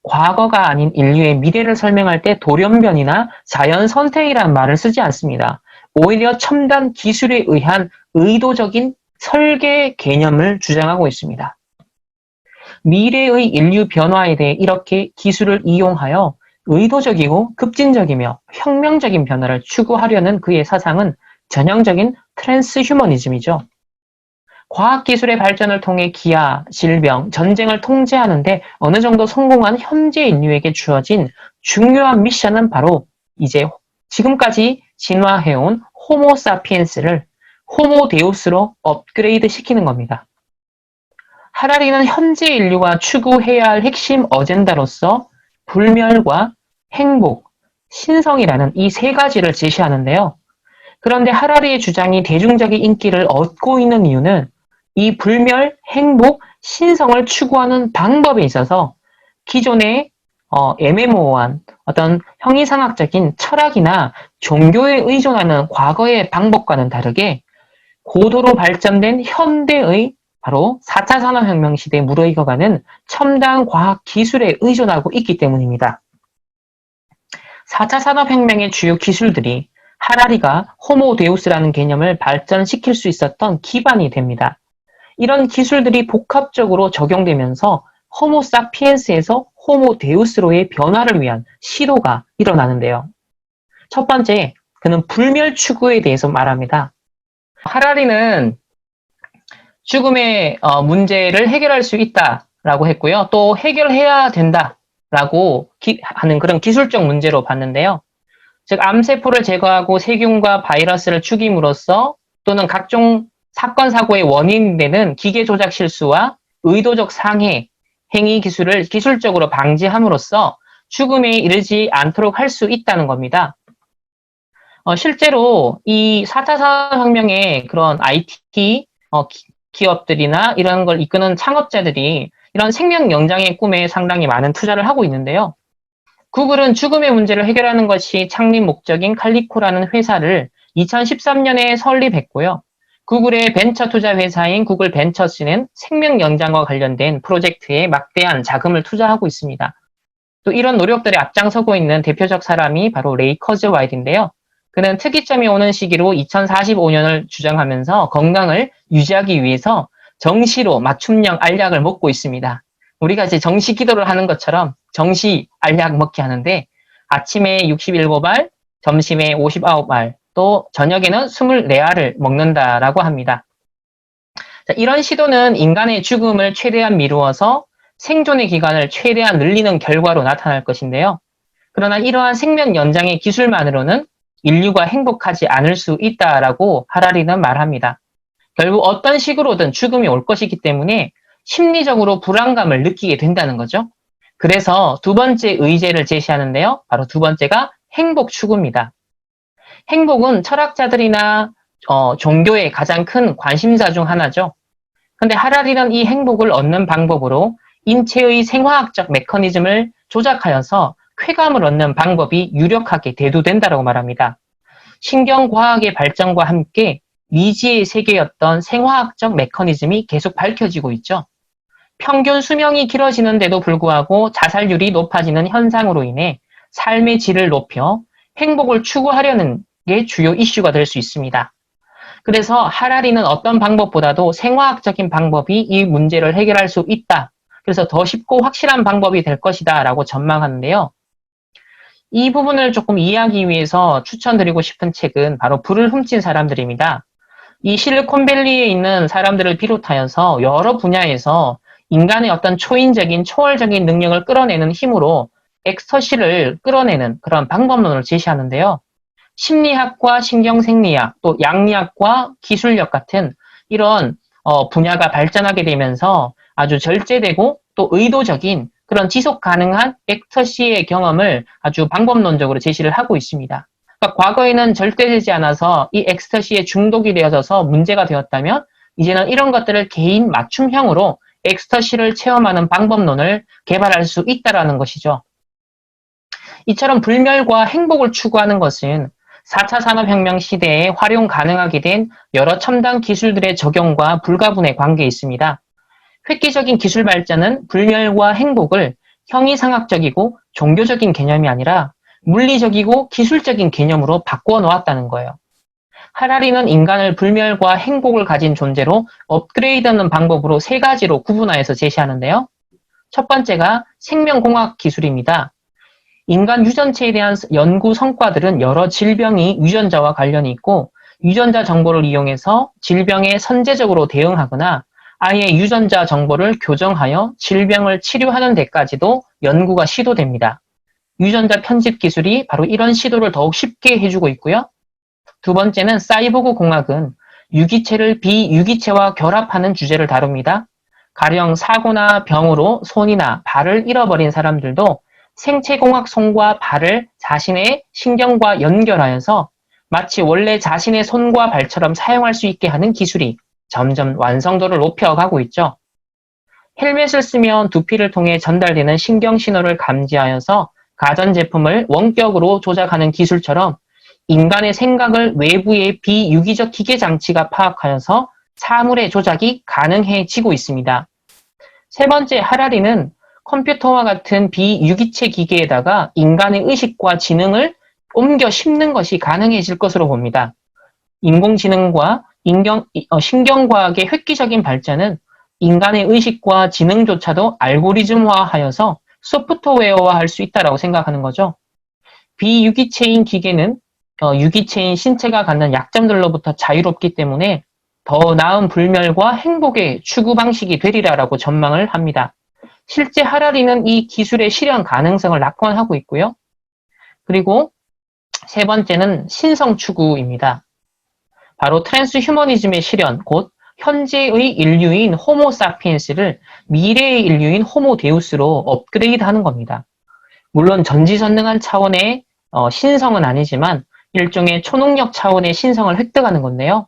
과거가 아닌 인류의 미래를 설명할 때 돌연변이나 자연 선택이라는 말을 쓰지 않습니다. 오히려 첨단 기술에 의한 의도적인 설계 개념을 주장하고 있습니다. 미래의 인류 변화에 대해 이렇게 기술을 이용하여 의도적이고 급진적이며 혁명적인 변화를 추구하려는 그의 사상은 전형적인 트랜스휴머니즘이죠. 과학기술의 발전을 통해 기아, 질병, 전쟁을 통제하는데 어느 정도 성공한 현재 인류에게 주어진 중요한 미션은 바로 이제 지금까지 진화해온 호모사피엔스를 호모데우스로 업그레이드 시키는 겁니다. 하라리는 현재 인류가 추구해야 할 핵심 어젠다로서 불멸과 행복, 신성이라는 이 세 가지를 제시하는데요. 그런데 하라리의 주장이 대중적인 인기를 얻고 있는 이유는 이 불멸, 행복, 신성을 추구하는 방법에 있어서 기존의 애매모호한 어떤 형이상학적인 철학이나 종교에 의존하는 과거의 방법과는 다르게 고도로 발전된 현대의 바로 4차 산업혁명 시대에 무르익어가는 첨단 과학 기술에 의존하고 있기 때문입니다. 4차 산업혁명의 주요 기술들이 하라리가 호모 데우스라는 개념을 발전시킬 수 있었던 기반이 됩니다. 이런 기술들이 복합적으로 적용되면서 호모 사피엔스에서 호모 데우스로의 변화를 위한 시도가 일어나는데요. 첫 번째, 그는 불멸 추구에 대해서 말합니다. 하라리는 죽음의 문제를 해결할 수 있다라고 했고요. 또 해결해야 된다라고 하는 그런 기술적 문제로 봤는데요. 즉 암세포를 제거하고 세균과 바이러스를 죽임으로써 또는 각종 사건 사고의 원인이 되는 기계 조작 실수와 의도적 상해 행위 기술을 기술적으로 방지함으로써 죽음에 이르지 않도록 할 수 있다는 겁니다. 실제로 이 4차 산업혁명의 그런 IT 기업들이나 이런 걸 이끄는 창업자들이 이런 생명 연장의 꿈에 상당히 많은 투자를 하고 있는데요. 구글은 죽음의 문제를 해결하는 것이 창립 목적인 칼리코라는 회사를 2013년에 설립했고요. 구글의 벤처 투자 회사인 구글 벤처스는 생명 연장과 관련된 프로젝트에 막대한 자금을 투자하고 있습니다. 또 이런 노력들에 앞장서고 있는 대표적 사람이 바로 레이 커즈와일인데요. 그는 특이점이 오는 시기로 2045년을 주장하면서 건강을 유지하기 위해서 정시로 맞춤형 알약을 먹고 있습니다. 우리가 이제 정시 기도를 하는 것처럼 정시 알약 먹기 하는데 아침에 67알, 점심에 59알, 또 저녁에는 24알을 먹는다라고 합니다. 자, 이런 시도는 인간의 죽음을 최대한 미루어서 생존의 기간을 최대한 늘리는 결과로 나타날 것인데요. 그러나 이러한 생명 연장의 기술만으로는 인류가 행복하지 않을 수 있다라고 하라리는 말합니다. 결국 어떤 식으로든 죽음이 올 것이기 때문에 심리적으로 불안감을 느끼게 된다는 거죠. 그래서 두 번째 의제를 제시하는데요. 바로 두 번째가 행복 추구입니다. 행복은 철학자들이나 종교의 가장 큰 관심사 중 하나죠. 근데 하라리는 이 행복을 얻는 방법으로 인체의 생화학적 메커니즘을 조작하여서 쾌감을 얻는 방법이 유력하게 대두된다고 말합니다. 신경과학의 발전과 함께 미지의 세계였던 생화학적 메커니즘이 계속 밝혀지고 있죠. 평균 수명이 길어지는데도 불구하고 자살률이 높아지는 현상으로 인해 삶의 질을 높여 행복을 추구하려는 게 주요 이슈가 될 수 있습니다. 그래서 하라리는 어떤 방법보다도 생화학적인 방법이 이 문제를 해결할 수 있다. 그래서 더 쉽고 확실한 방법이 될 것이다 라고 전망하는데요. 이 부분을 조금 이해하기 위해서 추천드리고 싶은 책은 바로 불을 훔친 사람들입니다. 이 실리콘밸리에 있는 사람들을 비롯하여서 여러 분야에서 인간의 어떤 초인적인 초월적인 능력을 끌어내는 힘으로 엑스터시를 끌어내는 그런 방법론을 제시하는데요. 심리학과 신경생리학, 또 양리학과 기술력 같은 이런 분야가 발전하게 되면서 아주 절제되고 또 의도적인 그런 지속 가능한 엑스터시의 경험을 아주 방법론적으로 제시를 하고 있습니다. 그러니까 과거에는 절대되지 않아서 이 엑스터시에 중독이 되어져서 문제가 되었다면 이제는 이런 것들을 개인 맞춤형으로 엑스터시를 체험하는 방법론을 개발할 수 있다는 것이죠. 이처럼 불멸과 행복을 추구하는 것은 4차 산업혁명 시대에 활용 가능하게 된 여러 첨단 기술들의 적용과 불가분의 관계에 있습니다. 획기적인 기술 발전은 불멸과 행복을 형이상학적이고 종교적인 개념이 아니라 물리적이고 기술적인 개념으로 바꾸어 놓았다는 거예요. 하라리는 인간을 불멸과 행복을 가진 존재로 업그레이드하는 방법으로 세 가지로 구분하여서 제시하는데요. 첫 번째가 생명공학 기술입니다. 인간 유전체에 대한 연구 성과들은 여러 질병이 유전자와 관련이 있고 유전자 정보를 이용해서 질병에 선제적으로 대응하거나 아예 유전자 정보를 교정하여 질병을 치료하는 데까지도 연구가 시도됩니다. 유전자 편집 기술이 바로 이런 시도를 더욱 쉽게 해주고 있고요. 두 번째는 사이보그 공학은 유기체를 비유기체와 결합하는 주제를 다룹니다. 가령 사고나 병으로 손이나 발을 잃어버린 사람들도 생체공학 손과 발을 자신의 신경과 연결하여서 마치 원래 자신의 손과 발처럼 사용할 수 있게 하는 기술이 점점 완성도를 높여가고 있죠. 헬멧을 쓰면 두피를 통해 전달되는 신경 신호를 감지하여서 가전제품을 원격으로 조작하는 기술처럼 인간의 생각을 외부의 비유기적 기계 장치가 파악하여서 사물의 조작이 가능해지고 있습니다. 세 번째, 하라리는 컴퓨터와 같은 비유기체 기계에다가 인간의 의식과 지능을 옮겨 심는 것이 가능해질 것으로 봅니다. 인공지능과 신경과학의 획기적인 발전은 인간의 의식과 지능조차도 알고리즘화하여서 소프트웨어화할 수 있다고 생각하는 거죠. 비유기체인 기계는 유기체인 신체가 갖는 약점들로부터 자유롭기 때문에 더 나은 불멸과 행복의 추구 방식이 되리라라고 전망을 합니다. 실제 하라리는 이 기술의 실현 가능성을 낙관하고 있고요. 그리고 세 번째는 신성 추구입니다. 바로 트랜스휴머니즘의 실현, 곧 현재의 인류인 호모 사피엔스를 미래의 인류인 호모 데우스로 업그레이드하는 겁니다. 물론 전지전능한 차원의 신성은 아니지만 일종의 초능력 차원의 신성을 획득하는 건데요.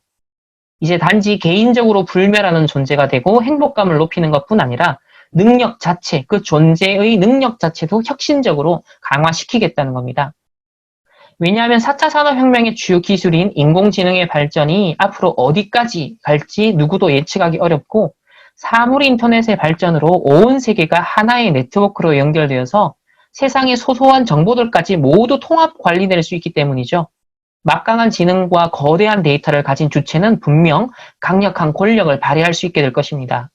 이제 단지 개인적으로 불멸하는 존재가 되고 행복감을 높이는 것뿐 아니라 능력 자체, 그 존재의 능력 자체도 혁신적으로 강화시키겠다는 겁니다. 왜냐하면 4차 산업혁명의 주요 기술인 인공지능의 발전이 앞으로 어디까지 갈지 누구도 예측하기 어렵고 사물 인터넷의 발전으로 온 세계가 하나의 네트워크로 연결되어서 세상의 소소한 정보들까지 모두 통합 관리될 수 있기 때문이죠. 막강한 지능과 거대한 데이터를 가진 주체는 분명 강력한 권력을 발휘할 수 있게 될 것입니다.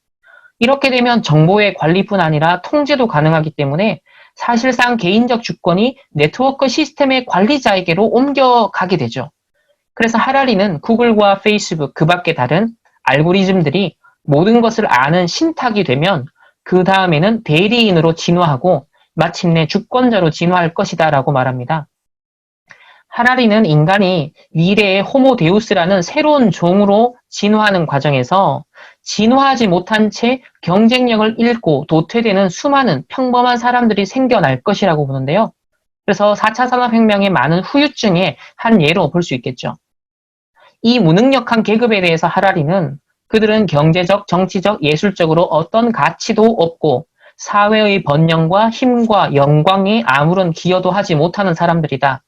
이렇게 되면 정보의 관리뿐 아니라 통제도 가능하기 때문에 사실상 개인적 주권이 네트워크 시스템의 관리자에게로 옮겨가게 되죠. 그래서 하라리는 구글과 페이스북, 그 밖에 다른 알고리즘들이 모든 것을 아는 신탁이 되면 그 다음에는 대리인으로 진화하고 마침내 주권자로 진화할 것이다 라고 말합니다. 하라리는 인간이 미래의 호모 데우스라는 새로운 종으로 진화하는 과정에서 진화하지 못한 채 경쟁력을 잃고 도태되는 수많은 평범한 사람들이 생겨날 것이라고 보는데요. 그래서 4차 산업혁명의 많은 후유증의 한 예로 볼 수 있겠죠. 이 무능력한 계급에 대해서 하라리는 그들은 경제적, 정치적, 예술적으로 어떤 가치도 없고 사회의 번영과 힘과 영광에 아무런 기여도 하지 못하는 사람들이다.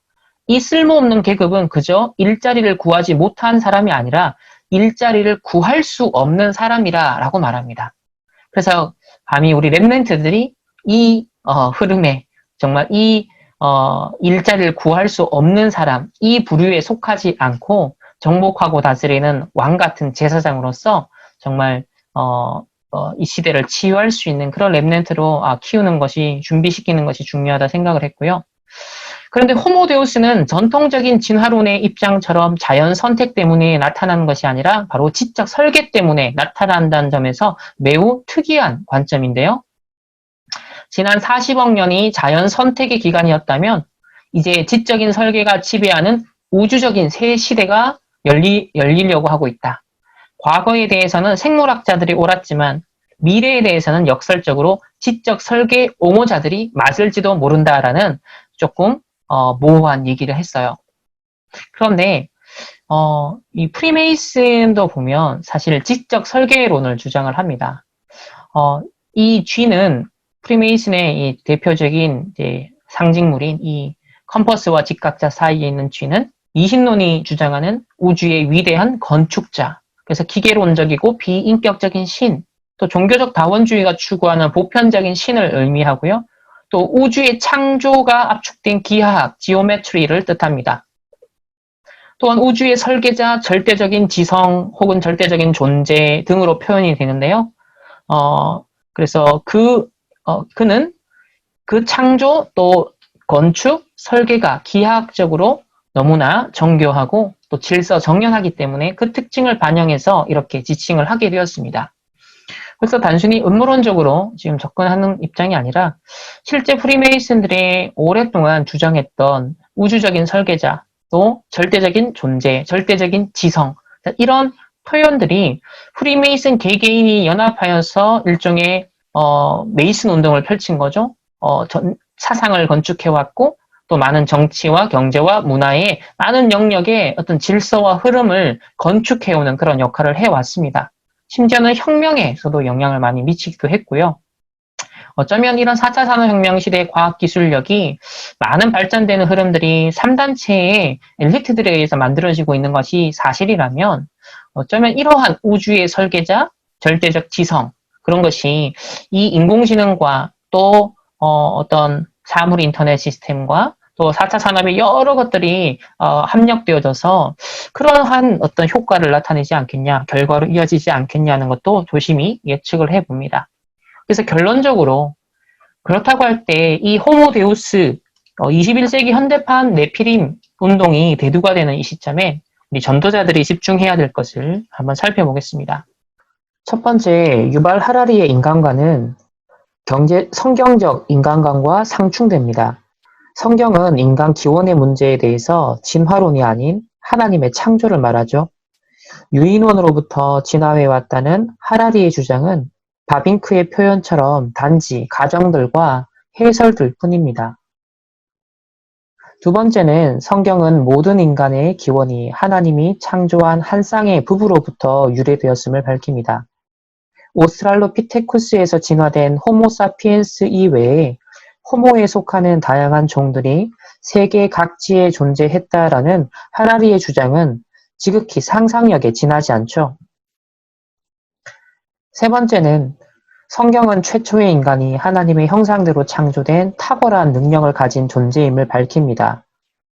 이 쓸모없는 계급은 그저 일자리를 구하지 못한 사람이 아니라 일자리를 구할 수 없는 사람이라 라고 말합니다. 그래서 감히 우리 랩런트들이 이 흐름에 정말 이 일자리를 구할 수 없는 사람, 이 부류에 속하지 않고 정복하고 다스리는 왕 같은 제사장으로서 정말 이 시대를 치유할 수 있는 그런 랩런트로 키우는 것이, 준비시키는 것이 중요하다 생각을 했고요. 그런데 호모데우스는 전통적인 진화론의 입장처럼 자연 선택 때문에 나타나는 것이 아니라 바로 지적 설계 때문에 나타난다는 점에서 매우 특이한 관점인데요. 지난 40억 년이 자연 선택의 기간이었다면 이제 지적인 설계가 지배하는 우주적인 새 시대가 열리려고 하고 있다. 과거에 대해서는 생물학자들이 옳았지만 미래에 대해서는 역설적으로 지적 설계 옹호자들이 맞을지도 모른다라는 조금 모호한 얘기를 했어요. 그런데 이 프리메이슨도 보면 사실 지적 설계론을 주장을 합니다. 이 쥐는 프리메이슨의 이 대표적인 이제 상징물인 이 컴퍼스와 직각자 사이에 있는 쥐는 이신론이 주장하는 우주의 위대한 건축자, 그래서 기계론적이고 비인격적인 신, 또 종교적 다원주의가 추구하는 보편적인 신을 의미하고요. 또 우주의 창조가 압축된 기하학, 지오메트리를 뜻합니다. 또한 우주의 설계자, 절대적인 지성 혹은 절대적인 존재 등으로 표현이 되는데요. 그래서 그는 그 창조 또 건축, 설계가 기하학적으로 너무나 정교하고 또 질서정연하기 때문에 그 특징을 반영해서 이렇게 지칭을 하게 되었습니다. 그래서 단순히 음모론적으로 지금 접근하는 입장이 아니라 실제 프리메이슨들이 오랫동안 주장했던 우주적인 설계자, 또 절대적인 존재, 절대적인 지성, 이런 표현들이 프리메이슨 개개인이 연합하여서 일종의 메이슨 운동을 펼친 거죠. 사상을 건축해왔고 또 많은 정치와 경제와 문화의 많은 영역의 어떤 질서와 흐름을 건축해오는 그런 역할을 해왔습니다. 심지어는 혁명에서도 영향을 많이 미치기도 했고요. 어쩌면 이런 4차 산업혁명 시대의 과학기술력이 많은 발전되는 흐름들이 3단체의 엘리트들에 의해서 만들어지고 있는 것이 사실이라면 어쩌면 이러한 우주의 설계자, 절대적 지성 그런 것이 이 인공지능과 또 어떤 사물 인터넷 시스템과 또 4차 산업의 여러 것들이 합력되어져서 그러한 어떤 효과를 나타내지 않겠냐, 결과로 이어지지 않겠냐는 것도 조심히 예측을 해봅니다. 그래서 결론적으로 그렇다고 할 때 이 호모데우스 21세기 현대판 네피림 운동이 대두가 되는 이 시점에 우리 전도자들이 집중해야 될 것을 한번 살펴보겠습니다. 첫 번째, 유발 하라리의 인간관은 성경적 인간관과 상충됩니다. 성경은 인간 기원의 문제에 대해서 진화론이 아닌 하나님의 창조를 말하죠. 유인원으로부터 진화해왔다는 하라리의 주장은 바빙크의 표현처럼 단지 가정들과 해설들 뿐입니다. 두 번째는 성경은 모든 인간의 기원이 하나님이 창조한 한 쌍의 부부로부터 유래되었음을 밝힙니다. 오스트랄로피테쿠스에서 진화된 호모사피엔스 이외에 호모에 속하는 다양한 종들이 세계 각지에 존재했다라는 하라리의 주장은 지극히 상상력에 지나지 않죠. 세 번째는 성경은 최초의 인간이 하나님의 형상대로 창조된 탁월한 능력을 가진 존재임을 밝힙니다.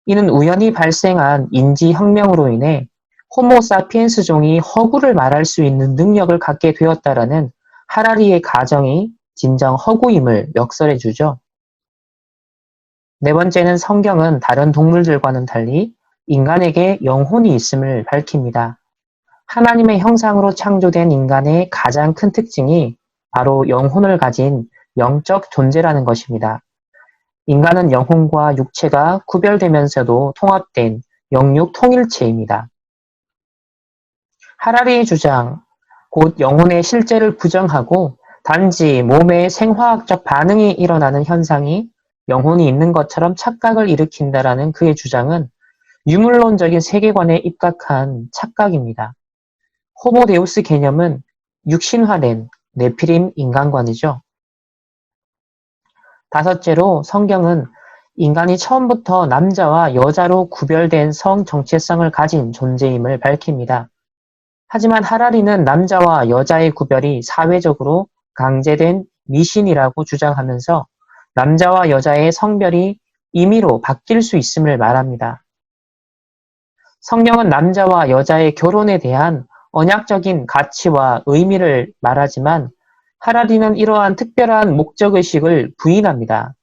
이는 우연히 발생한 인지혁명으로 인해 호모사피엔스 종이 허구를 말할 수 있는 능력을 갖게 되었다라는 하라리의 가정이 진정 허구임을 멱설해 주죠. 네 번째는 성경은 다른 동물들과는 달리 인간에게 영혼이 있음을 밝힙니다. 하나님의 형상으로 창조된 인간의 가장 큰 특징이 바로 영혼을 가진 영적 존재라는 것입니다. 인간은 영혼과 육체가 구별되면서도 통합된 영육 통일체입니다. 하라리의 주장, 곧 영혼의 실제를 부정하고 단지 몸의 생화학적 반응이 일어나는 현상이 영혼이 있는 것처럼 착각을 일으킨다라는 그의 주장은 유물론적인 세계관에 입각한 착각입니다. 호모데우스 개념은 육신화된 네피림 인간관이죠. 다섯째로 성경은 인간이 처음부터 남자와 여자로 구별된 성 정체성을 가진 존재임을 밝힙니다. 하지만 하라리는 남자와 여자의 구별이 사회적으로 강제된 미신이라고 주장하면서 남자와 여자의 성별이 임의로 바뀔 수 있음을 말합니다. 성경은 남자와 여자의 결혼에 대한 언약적인 가치와 의미를 말하지만 하라리는 이러한 특별한 목적의식을 부인합니다.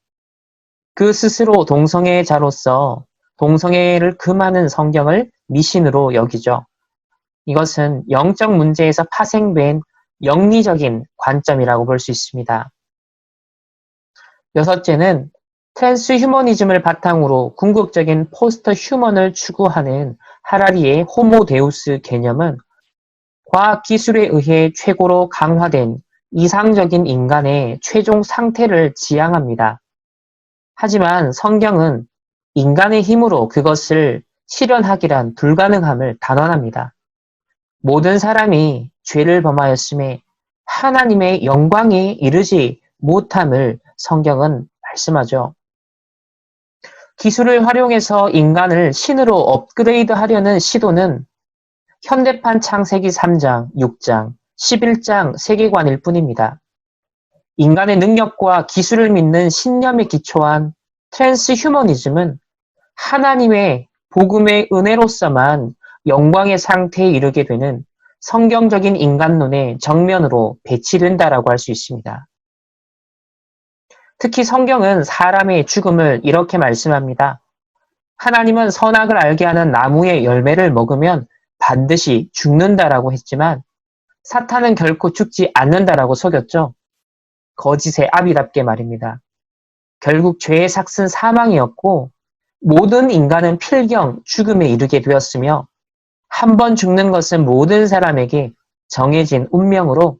그 스스로 동성애자로서 동성애를 금하는 성경을 미신으로 여기죠. 이것은 영적 문제에서 파생된 영리적인 관점이라고 볼 수 있습니다. 여섯째는 트랜스 휴머니즘을 바탕으로 궁극적인 포스트 휴먼을 추구하는 하라리의 호모데우스 개념은 과학 기술에 의해 최고로 강화된 이상적인 인간의 최종 상태를 지향합니다. 하지만 성경은 인간의 힘으로 그것을 실현하기란 불가능함을 단언합니다. 모든 사람이 죄를 범하였음에 하나님의 영광에 이르지 못함을 성경은 말씀하죠. 기술을 활용해서 인간을 신으로 업그레이드하려는 시도는 현대판 창세기 3장, 6장, 11장 세계관일 뿐입니다. 인간의 능력과 기술을 믿는 신념에 기초한 트랜스 휴머니즘은 하나님의 복음의 은혜로서만 영광의 상태에 이르게 되는 성경적인 인간론의 정면으로 배치된다라고 할 수 있습니다. 특히 성경은 사람의 죽음을 이렇게 말씀합니다. 하나님은 선악을 알게 하는 나무의 열매를 먹으면 반드시 죽는다라고 했지만 사탄은 결코 죽지 않는다라고 속였죠. 거짓의 아비답게 말입니다. 결국 죄의 삭은 사망이었고 모든 인간은 필경 죽음에 이르게 되었으며 한 번 죽는 것은 모든 사람에게 정해진 운명으로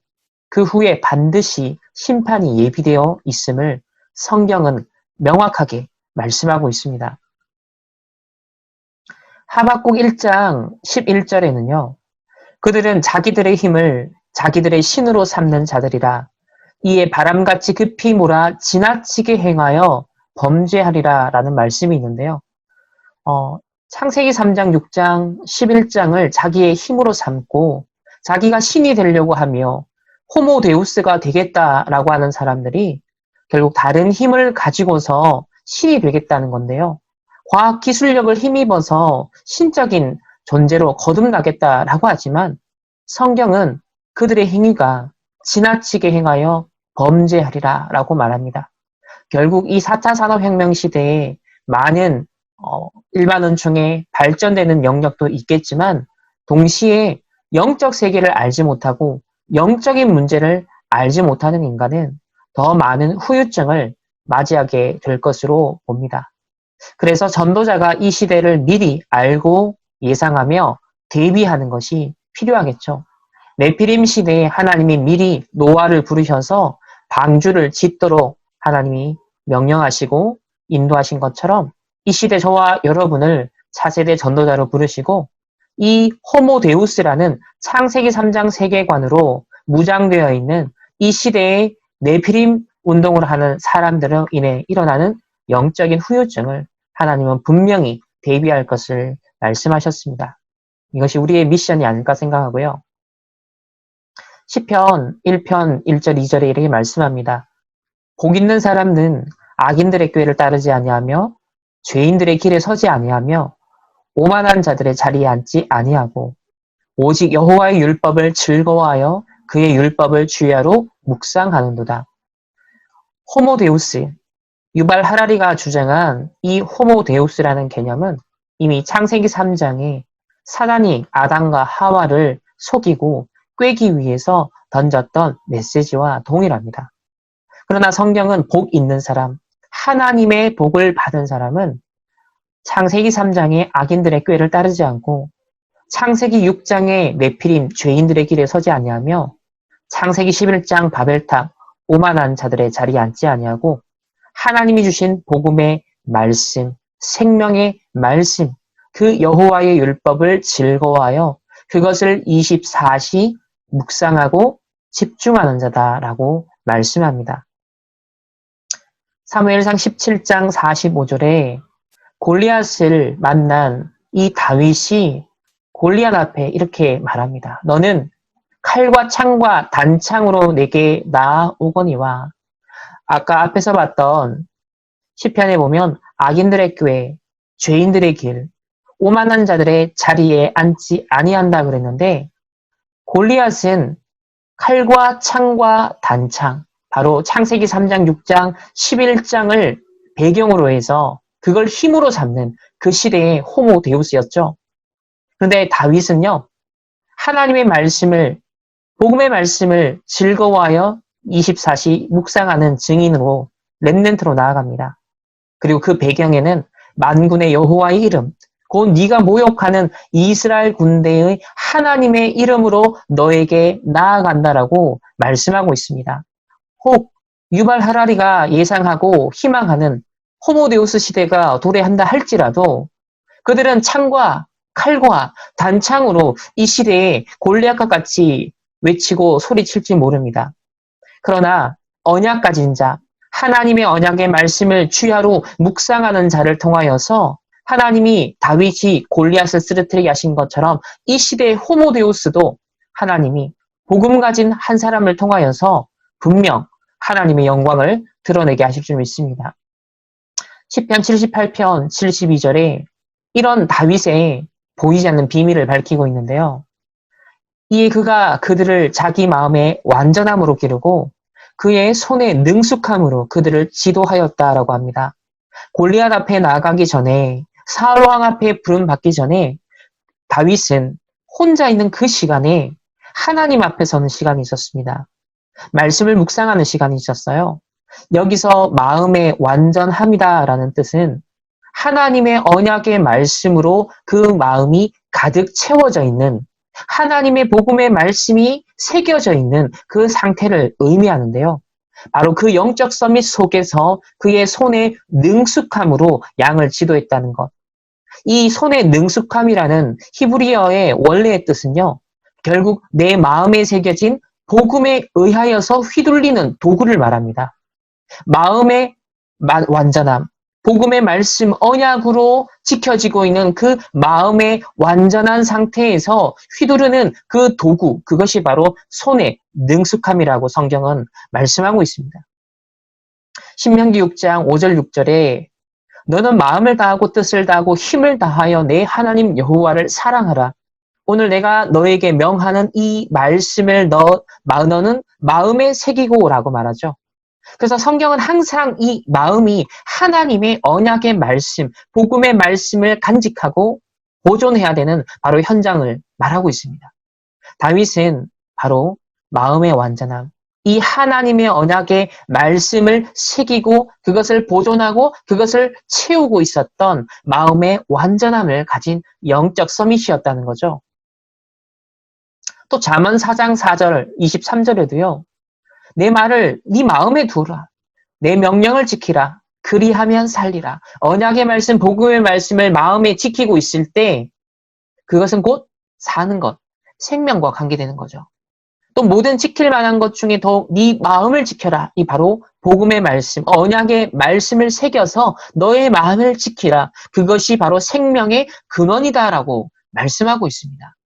그 후에 반드시 심판이 예비되어 있음을 성경은 명확하게 말씀하고 있습니다. 하박국 1장 11절에는요. 그들은 자기들의 힘을 자기들의 신으로 삼는 자들이라. 이에 바람같이 급히 몰아 지나치게 행하여 범죄하리라 라는 말씀이 있는데요. 창세기 3장, 6장, 11장을 자기의 힘으로 삼고 자기가 신이 되려고 하며 호모데우스가 되겠다라고 하는 사람들이 결국 다른 힘을 가지고서 신이 되겠다는 건데요. 과학기술력을 힘입어서 신적인 존재로 거듭나겠다라고 하지만 성경은 그들의 행위가 지나치게 행하여 범죄하리라 라고 말합니다. 결국 이 4차 산업혁명 시대에 많은 일반은 중에 발전되는 영역도 있겠지만 동시에 영적 세계를 알지 못하고 영적인 문제를 알지 못하는 인간은 더 많은 후유증을 맞이하게 될 것으로 봅니다. 그래서 전도자가 이 시대를 미리 알고 예상하며 대비하는 것이 필요하겠죠. 네피림 시대에 하나님이 미리 노아를 부르셔서 방주를 짓도록 하나님이 명령하시고 인도하신 것처럼 이 시대 저와 여러분을 차세대 전도자로 부르시고 이 호모데우스라는 창세기 3장 세계관으로 무장되어 있는 이 시대의 네피림 운동을 하는 사람들로 인해 일어나는 영적인 후유증을 하나님은 분명히 대비할 것을 말씀하셨습니다. 이것이 우리의 미션이 아닐까 생각하고요. 시편 1편 1절 2절에 이렇게 말씀합니다. 복 있는 사람은 악인들의 꾀를 따르지 아니하며 죄인들의 길에 서지 아니하며 오만한 자들의 자리에 앉지 아니하고 오직 여호와의 율법을 즐거워하여 그의 율법을 주야로 묵상하는도다. 호모데우스, 유발 하라리가 주장한 이 호모데우스라는 개념은 이미 창세기 3장에 사단이 아담과 하와를 속이고 꿰기 위해서 던졌던 메시지와 동일합니다. 그러나 성경은 복 있는 사람, 하나님의 복을 받은 사람은 창세기 3장의 악인들의 꾀를 따르지 않고 창세기 6장의 네피림 죄인들의 길에 서지 아니하며 창세기 11장 바벨탑 오만한 자들의 자리에 앉지 아니하고 하나님이 주신 복음의 말씀, 생명의 말씀, 그 여호와의 율법을 즐거워하여 그것을 24시 묵상하고 집중하는 자다라고 말씀합니다. 사무엘상 17장 45절에 골리앗을 만난 이 다윗이 골리앗 앞에 이렇게 말합니다. 너는 칼과 창과 단창으로 내게 나아오거니와. 아까 앞에서 봤던 시편에 보면 악인들의 꾀, 죄인들의 길, 오만한 자들의 자리에 앉지 아니한다 그랬는데 골리앗은 칼과 창과 단창, 바로 창세기 3장, 6장, 11장을 배경으로 해서 그걸 힘으로 잡는 그 시대의 호모데우스였죠. 그런데 다윗은요, 하나님의 말씀을, 복음의 말씀을 즐거워하여 24시 묵상하는 증인으로 렘넌트로 나아갑니다. 그리고 그 배경에는 만군의 여호와의 이름, 곧 네가 모욕하는 이스라엘 군대의 하나님의 이름으로 너에게 나아간다라고 말씀하고 있습니다. 혹 유발 하라리가 예상하고 희망하는 호모데우스 시대가 도래한다 할지라도 그들은 창과 칼과 단창으로 이 시대에 골리앗과 같이 외치고 소리칠지 모릅니다. 그러나 언약 가진 자, 하나님의 언약의 말씀을 주야로 묵상하는 자를 통하여서 하나님이 다윗이 골리앗을 쓰러뜨리게 하신 것처럼 이 시대의 호모데우스도 하나님이 복음 가진 한 사람을 통하여서 분명 하나님의 영광을 드러내게 하실 줄 믿습니다. 시편 78편 72절에 이런 다윗의 보이지 않는 비밀을 밝히고 있는데요. 이에 그가 그들을 자기 마음의 완전함으로 기르고 그의 손의 능숙함으로 그들을 지도하였다라고 합니다. 골리앗 앞에 나아가기 전에 사울왕 앞에 부름받기 전에 다윗은 혼자 있는 그 시간에 하나님 앞에 서는 시간이 있었습니다. 말씀을 묵상하는 시간이 있었어요. 여기서 마음의 완전함이다라는 뜻은 하나님의 언약의 말씀으로 그 마음이 가득 채워져 있는 하나님의 복음의 말씀이 새겨져 있는 그 상태를 의미하는데요. 바로 그 영적 서밋 속에서 그의 손의 능숙함으로 양을 지도했다는 것. 이 손의 능숙함이라는 히브리어의 원래의 뜻은요. 결국 내 마음에 새겨진 복음에 의하여서 휘둘리는 도구를 말합니다. 마음의 완전함, 복음의 말씀 언약으로 지켜지고 있는 그 마음의 완전한 상태에서 휘두르는 그 도구, 그것이 바로 손의 능숙함이라고 성경은 말씀하고 있습니다. 신명기 6장 5절 6절에 너는 마음을 다하고 뜻을 다하고 힘을 다하여 내 하나님 여호와를 사랑하라. 오늘 내가 너에게 명하는 이 말씀을 너는 마음에 새기고 라고 말하죠. 그래서 성경은 항상 이 마음이 하나님의 언약의 말씀, 복음의 말씀을 간직하고 보존해야 되는 바로 현장을 말하고 있습니다. 다윗은 바로 마음의 완전함, 이 하나님의 언약의 말씀을 새기고 그것을 보존하고 그것을 채우고 있었던 마음의 완전함을 가진 영적 서밋이었다는 거죠. 또 잠언 4장 4절 23절에도요. 내 말을 네 마음에 두라. 내 명령을 지키라. 그리하면 살리라. 언약의 말씀, 복음의 말씀을 마음에 지키고 있을 때 그것은 곧 사는 것, 생명과 관계되는 거죠. 또 모든 지킬 만한 것 중에 더욱 네 마음을 지켜라. 이 바로 복음의 말씀, 언약의 말씀을 새겨서 너의 마음을 지키라. 그것이 바로 생명의 근원이다라고 말씀하고 있습니다.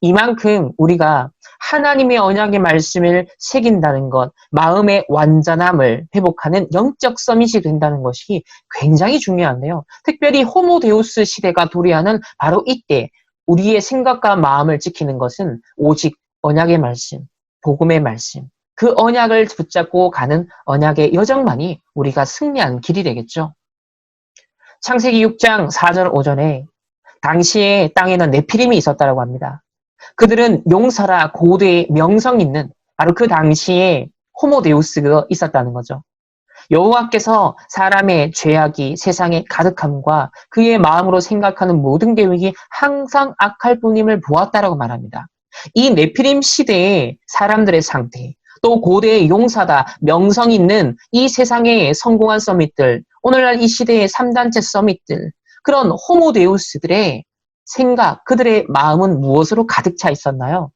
이만큼 우리가 하나님의 언약의 말씀을 새긴다는 것, 마음의 완전함을 회복하는 영적 서밋이 된다는 것이 굉장히 중요한데요. 특별히 호모데우스 시대가 도래하는 바로 이때 우리의 생각과 마음을 지키는 것은 오직 언약의 말씀, 복음의 말씀, 그 언약을 붙잡고 가는 언약의 여정만이 우리가 승리한 길이 되겠죠. 창세기 6장 4절 5절에 당시에 땅에는 네피림이 있었다고 합니다. 그들은 용사라 고대의 명성 있는 바로 그 당시에 호모데우스가 있었다는 거죠. 여호와께서 사람의 죄악이 세상에 가득함과 그의 마음으로 생각하는 모든 계획이 항상 악할 뿐임을 보았다라고 말합니다. 이 네피림 시대의 사람들의 상태, 또 고대의 용사다, 명성 있는 이 세상의 성공한 서밋들, 오늘날 이 시대의 3단체 서밋들, 그런 호모데우스들의 생각, 그들의 마음은 무엇으로 가득 차 있었나요?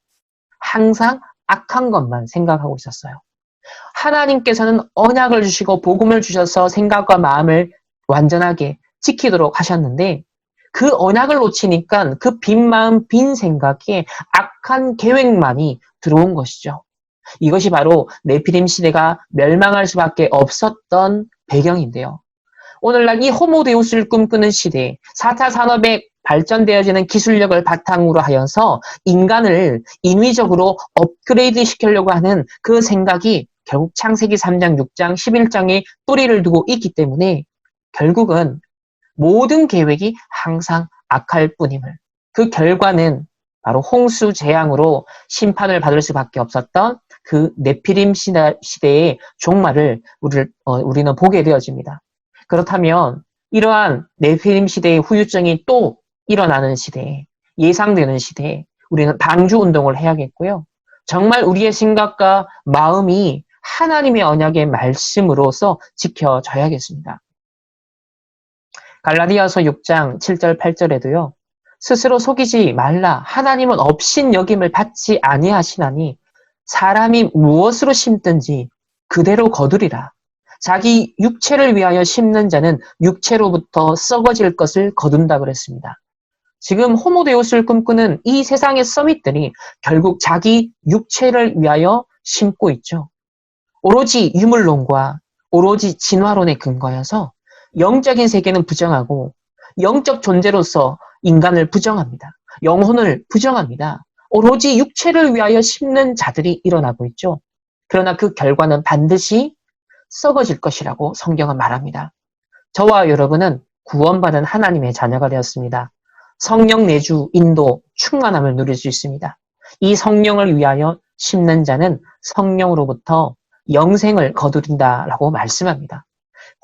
항상 악한 것만 생각하고 있었어요. 하나님께서는 언약을 주시고 복음을 주셔서 생각과 마음을 완전하게 지키도록 하셨는데 그 언약을 놓치니까 그 빈 마음, 빈 생각에 악한 계획만이 들어온 것이죠. 이것이 바로 네피림 시대가 멸망할 수밖에 없었던 배경인데요. 오늘날 이 호모데우스를 꿈꾸는 시대, 4차 산업에 발전되어지는 기술력을 바탕으로 하여서 인간을 인위적으로 업그레이드 시키려고 하는 그 생각이 결국 창세기 3장, 6장, 11장에 뿌리를 두고 있기 때문에 결국은 모든 계획이 항상 악할 뿐임을, 그 결과는 바로 홍수 재앙으로 심판을 받을 수밖에 없었던 그 네피림 시대의 종말을 우리는 보게 되어집니다. 그렇다면 이러한 네피림 시대의 후유증이 또 일어나는 시대에, 예상되는 시대에 우리는 방주 운동을 해야겠고요. 정말 우리의 생각과 마음이 하나님의 언약의 말씀으로서 지켜져야겠습니다. 갈라디아서 6장 7절 8절에도요. 스스로 속이지 말라. 하나님은 업신 여김을 받지 아니하시나니 사람이 무엇으로 심든지 그대로 거두리라. 자기 육체를 위하여 심는 자는 육체로부터 썩어질 것을 거둔다 그랬습니다. 지금 호모데우스를 꿈꾸는 이 세상의 서밋들이 결국 자기 육체를 위하여 심고 있죠. 오로지 유물론과 오로지 진화론에 근거해서 영적인 세계는 부정하고 영적 존재로서 인간을 부정합니다. 영혼을 부정합니다. 오로지 육체를 위하여 심는 자들이 일어나고 있죠. 그러나 그 결과는 반드시 썩어질 것이라고 성경은 말합니다. 저와 여러분은 구원받은 하나님의 자녀가 되었습니다. 성령 내주, 인도, 충만함을 누릴 수 있습니다. 이 성령을 위하여 심는 자는 성령으로부터 영생을 거두린다라고 말씀합니다.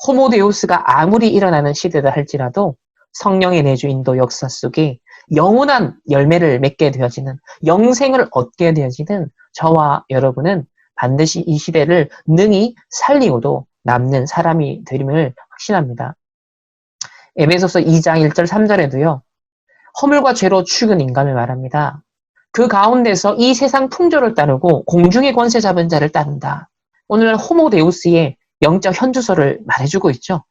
호모데우스가 아무리 일어나는 시대다 할지라도 성령의 내주, 인도 역사 속에 영원한 열매를 맺게 되어지는, 영생을 얻게 되어지는 저와 여러분은 반드시 이 시대를 능히 살리고도 남는 사람이 되림을 확신합니다. 에베소서 2장 1절 3절에도요. 허물과 죄로 죽은 인간을 말합니다. 그 가운데서 이 세상 풍조를 따르고 공중의 권세 잡은 자를 따른다. 오늘날 호모데우스의 영적 현주소를 말해주고 있죠.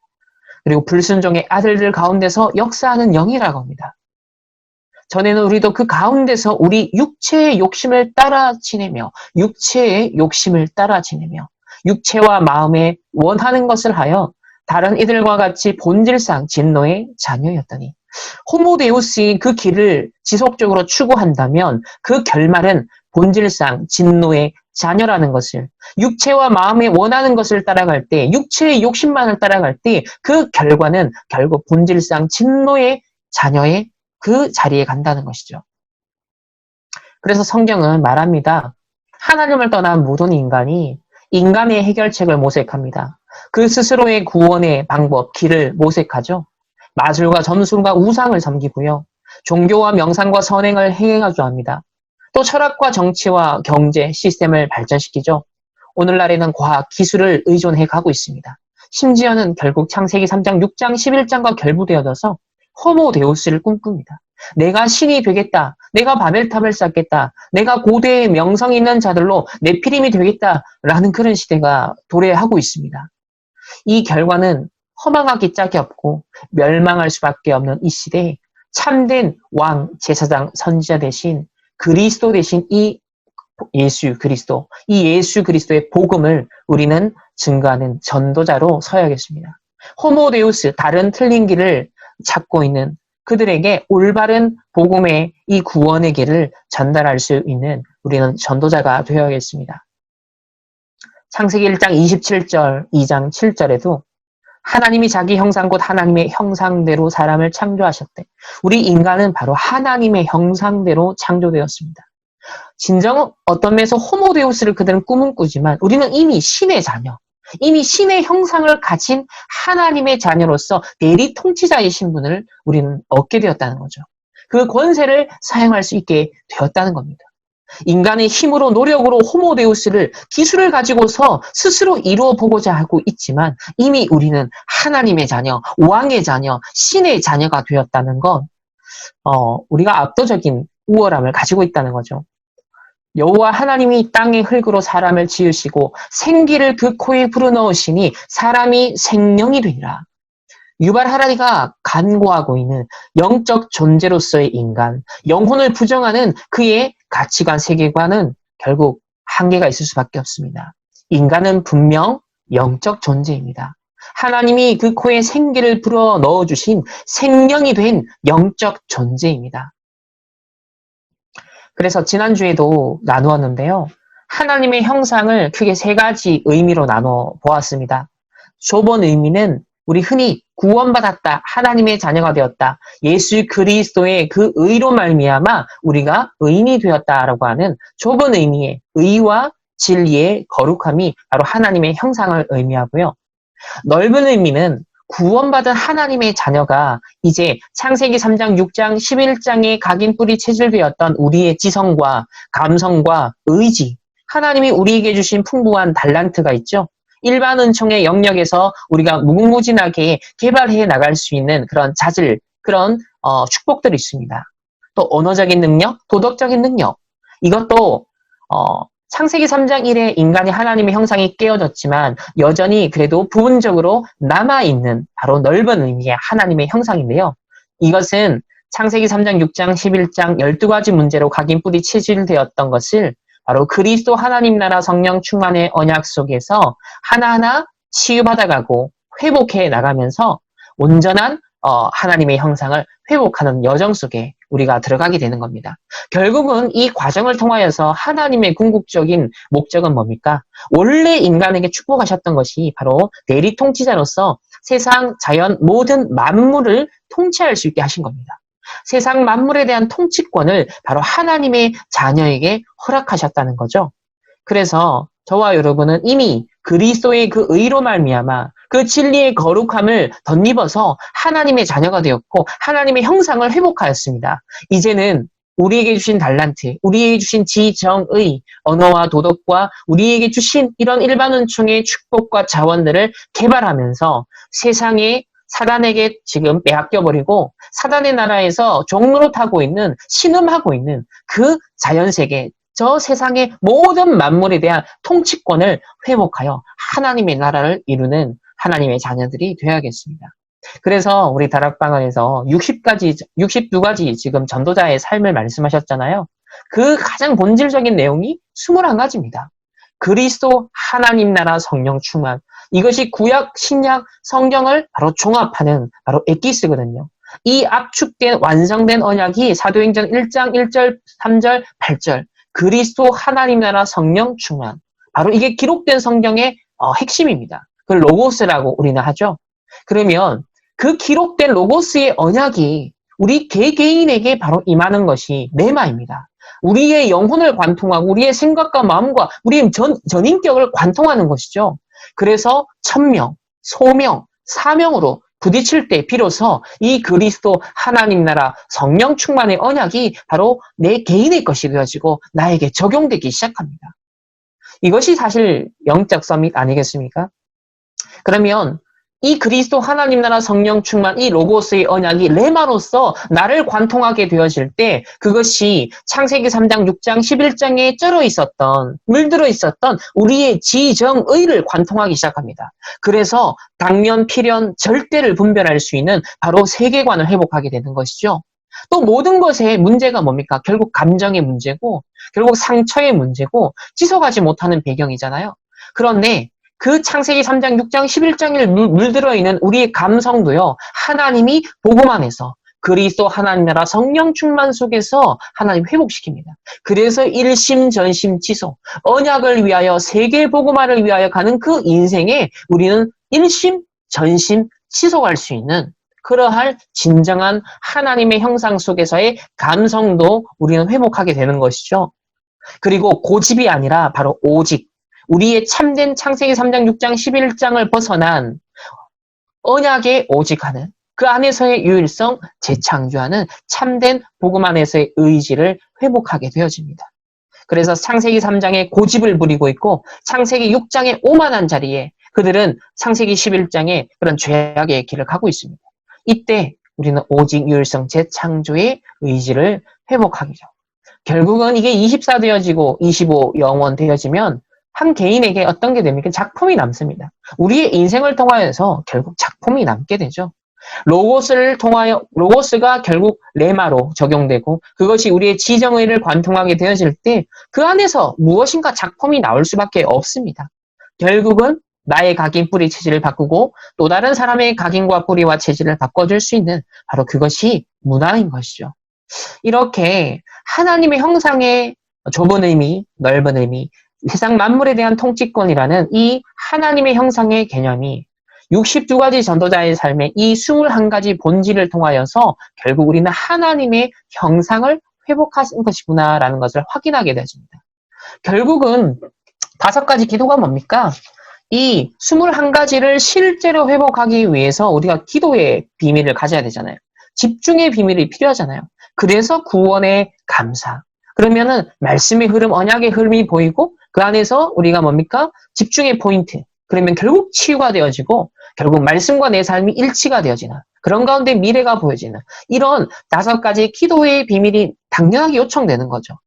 그리고 불순종의 아들들 가운데서 역사하는 영이라고 합니다. 전에는 우리도 그 가운데서 우리 육체의 욕심을 따라 지내며 육체와 마음에 원하는 것을 하여 다른 이들과 같이 본질상 진노의 자녀였더니 호모데우스인 그 길을 지속적으로 추구한다면 그 결말은 본질상 진노의 자녀라는 것을, 육체와 마음에 원하는 것을 따라갈 때, 육체의 욕심만을 따라갈 때 그 결과는 결국 본질상 진노의 자녀의 그 자리에 간다는 것이죠. 그래서 성경은 말합니다. 하나님을 떠난 모든 인간이 인간의 해결책을 모색합니다. 그 스스로의 구원의 방법, 길을 모색하죠. 마술과 점술과 우상을 섬기고요. 종교와 명상과 선행을 행하려 합니다. 또 철학과 정치와 경제, 시스템을 발전시키죠. 오늘날에는 과학, 기술을 의존해 가고 있습니다. 심지어는 결국 창세기 3장, 6장, 11장과 결부되어져서 호모데우스를 꿈꿉니다. 내가 신이 되겠다. 내가 바벨탑을 쌓겠다. 내가 고대의 명성 있는 자들로 네피림이 되겠다라는 그런 시대가 도래하고 있습니다. 이 결과는 허망하기 짝이 없고 멸망할 수밖에 없는 이 시대에 참된 왕, 제사장, 선지자 대신 그리스도 대신 이 예수 그리스도의 복음을 우리는 증거하는 전도자로 서야겠습니다. 호모데우스, 다른 틀린 길을 찾고 있는 그들에게 올바른 복음의 이 구원의 길을 전달할 수 있는 우리는 전도자가 되어야겠습니다. 창세기 1장 27절, 2장 7절에도 하나님이 자기 형상 곧 하나님의 형상대로 사람을 창조하셨대. 우리 인간은 바로 하나님의 형상대로 창조되었습니다. 진정 어떤 면에서 호모데우스를 그들은 꿈은 꾸지만 우리는 이미 신의 자녀, 이미 신의 형상을 가진 하나님의 자녀로서 대리 통치자의 신분을 우리는 얻게 되었다는 거죠. 그 권세를 사용할 수 있게 되었다는 겁니다. 인간의 힘으로 노력으로 호모데우스를 기술을 가지고서 스스로 이루어 보고자 하고 있지만 이미 우리는 하나님의 자녀, 왕의 자녀, 신의 자녀가 되었다는 건 우리가 압도적인 우월함을 가지고 있다는 거죠. 여호와 하나님이 땅의 흙으로 사람을 지으시고 생기를 그 코에 불어넣으시니 사람이 생명이 되리라. 유발 하라리가 간구하고 있는 영적 존재로서의 인간, 영혼을 부정하는 그의 가치관, 세계관은 결국 한계가 있을 수밖에 없습니다. 인간은 분명 영적 존재입니다. 하나님이 그 코에 생기를 불어 넣어주신 생명이 된 영적 존재입니다. 그래서 지난주에도 나누었는데요. 하나님의 형상을 크게 세 가지 의미로 나눠 보았습니다. 좁은 의미는 우리 흔히 구원받았다, 하나님의 자녀가 되었다, 예수 그리스도의 그 의로 말미암아 우리가 의인이 되었다라고 하는 좁은 의미의 의와 진리의 거룩함이 바로 하나님의 형상을 의미하고요. 넓은 의미는 구원받은 하나님의 자녀가 이제 창세기 3장, 6장, 11장의 각인 뿌리 체질되었던 우리의 지성과 감성과 의지, 하나님이 우리에게 주신 풍부한 달란트가 있죠. 일반 은총의 영역에서 우리가 무궁무진하게 개발해 나갈 수 있는 그런 자질, 그런 축복들이 있습니다. 또 언어적인 능력, 도덕적인 능력, 이것도 창세기 3장 1에 인간이 하나님의 형상이 깨어졌지만 여전히 그래도 부분적으로 남아있는 바로 넓은 의미의 하나님의 형상인데요. 이것은 창세기 3장, 6장, 11장 12가지 문제로 각인 뿌리 체질되었던 것을 바로 그리스도 하나님 나라 성령 충만의 언약 속에서 하나하나 치유받아가고 회복해 나가면서 온전한 하나님의 형상을 회복하는 여정 속에 우리가 들어가게 되는 겁니다. 결국은 이 과정을 통하여서 하나님의 궁극적인 목적은 뭡니까? 원래 인간에게 축복하셨던 것이 바로 대리 통치자로서 세상, 자연, 모든 만물을 통치할 수 있게 하신 겁니다. 세상 만물에 대한 통치권을 바로 하나님의 자녀에게 허락하셨다는 거죠. 그래서 저와 여러분은 이미 그리스도의 그 의로 말미암아 그 진리의 거룩함을 덧입어서 하나님의 자녀가 되었고 하나님의 형상을 회복하였습니다. 이제는 우리에게 주신 달란트, 우리에게 주신 지정의, 언어와 도덕과 우리에게 주신 이런 일반 은총의 축복과 자원들을 개발하면서 세상에 사단에게 지금 빼앗겨버리고 사단의 나라에서 종노릇하고 있는, 신음하고 있는 그 자연세계, 저 세상의 모든 만물에 대한 통치권을 회복하여 하나님의 나라를 이루는 하나님의 자녀들이 되어야겠습니다. 그래서 우리 다락방언에서 62가지 지금 전도자의 삶을 말씀하셨잖아요. 그 가장 본질적인 내용이 21가지입니다. 그리스도 하나님 나라 성령 충만. 이것이 구약, 신약, 성경을 바로 종합하는 바로 엑기스거든요. 이 압축된 완성된 언약이 사도행전 1장 1절, 3절, 8절. 그리스도 하나님 나라 성령 충만. 바로 이게 기록된 성경의 핵심입니다. 그걸 로고스라고 우리는 하죠. 그러면 그 기록된 로고스의 언약이 우리 개개인에게 바로 임하는 것이 레마입니다. 우리의 영혼을 관통하고 우리의 생각과 마음과 우리의 전인격을 관통하는 것이죠. 그래서 천명, 소명, 사명으로 부딪힐 때 비로소 이 그리스도 하나님 나라 성령 충만의 언약이 바로 내 개인의 것이 되어지고 나에게 적용되기 시작합니다. 이것이 사실 영적 서밋 아니겠습니까? 그러면 이 그리스도 하나님 나라 성령 충만 이 로고스의 언약이 레마로서 나를 관통하게 되어질 때 그것이 창세기 3장, 6장, 11장에 물들어 있었던 우리의 지정의를 관통하기 시작합니다. 그래서 당면, 필연, 절대를 분별할 수 있는 바로 세계관을 회복하게 되는 것이죠. 또 모든 것의 문제가 뭡니까? 결국 감정의 문제고 결국 상처의 문제고 지속하지 못하는 배경이잖아요. 그런데 그 창세기 3장, 6장, 11장에 물들어 있는 우리의 감성도요. 하나님이 복음 안에서 그리스도 하나님 나라 성령 충만 속에서 하나님 회복시킵니다. 그래서 일심, 전심, 지속, 언약을 위하여 세계 복음화를 위하여 가는 그 인생에 우리는 일심, 전심, 지속할 수 있는 그러할 진정한 하나님의 형상 속에서의 감성도 우리는 회복하게 되는 것이죠. 그리고 고집이 아니라 바로 오직 우리의 참된 창세기 3장, 6장, 11장을 벗어난 언약에 오직하는 그 안에서의 유일성, 재창조하는 참된 복음 안에서의 의지를 회복하게 되어집니다. 그래서 창세기 3장에 고집을 부리고 있고 창세기 6장의 오만한 자리에 그들은 창세기 11장에 그런 죄악의 길을 가고 있습니다. 이때 우리는 오직 유일성, 재창조의 의지를 회복하기죠. 결국은 이게 24 되어지고 25 영원 되어지면 한 개인에게 어떤 게 됩니까? 작품이 남습니다. 우리의 인생을 통하여서 결국 작품이 남게 되죠. 로고스를 통하여, 로고스가 결국 레마로 적용되고 그것이 우리의 지정의를 관통하게 되어질 때 그 안에서 무엇인가 작품이 나올 수밖에 없습니다. 결국은 나의 각인 뿌리 체질을 바꾸고 또 다른 사람의 각인과 뿌리와 체질을 바꿔줄 수 있는 바로 그것이 문화인 것이죠. 이렇게 하나님의 형상의 좁은 의미, 넓은 의미, 세상 만물에 대한 통치권이라는 이 하나님의 형상의 개념이 62가지 전도자의 삶의 이 21가지 본질을 통하여서 결국 우리는 하나님의 형상을 회복하신 것이구나라는 것을 확인하게 되어집니다. 결국은 5가지 기도가 뭡니까? 이 21가지를 실제로 회복하기 위해서 우리가 기도의 비밀을 가져야 되잖아요. 집중의 비밀이 필요하잖아요. 그래서 구원의 감사. 그러면은 말씀의 흐름, 언약의 흐름이 보이고 그 안에서 우리가 뭡니까? 집중의 포인트. 그러면 결국 치유가 되어지고 결국 말씀과 내 삶이 일치가 되어지는 그런 가운데 미래가 보여지는 이런 5가지 기도의 비밀이 당연하게 요청되는 거죠.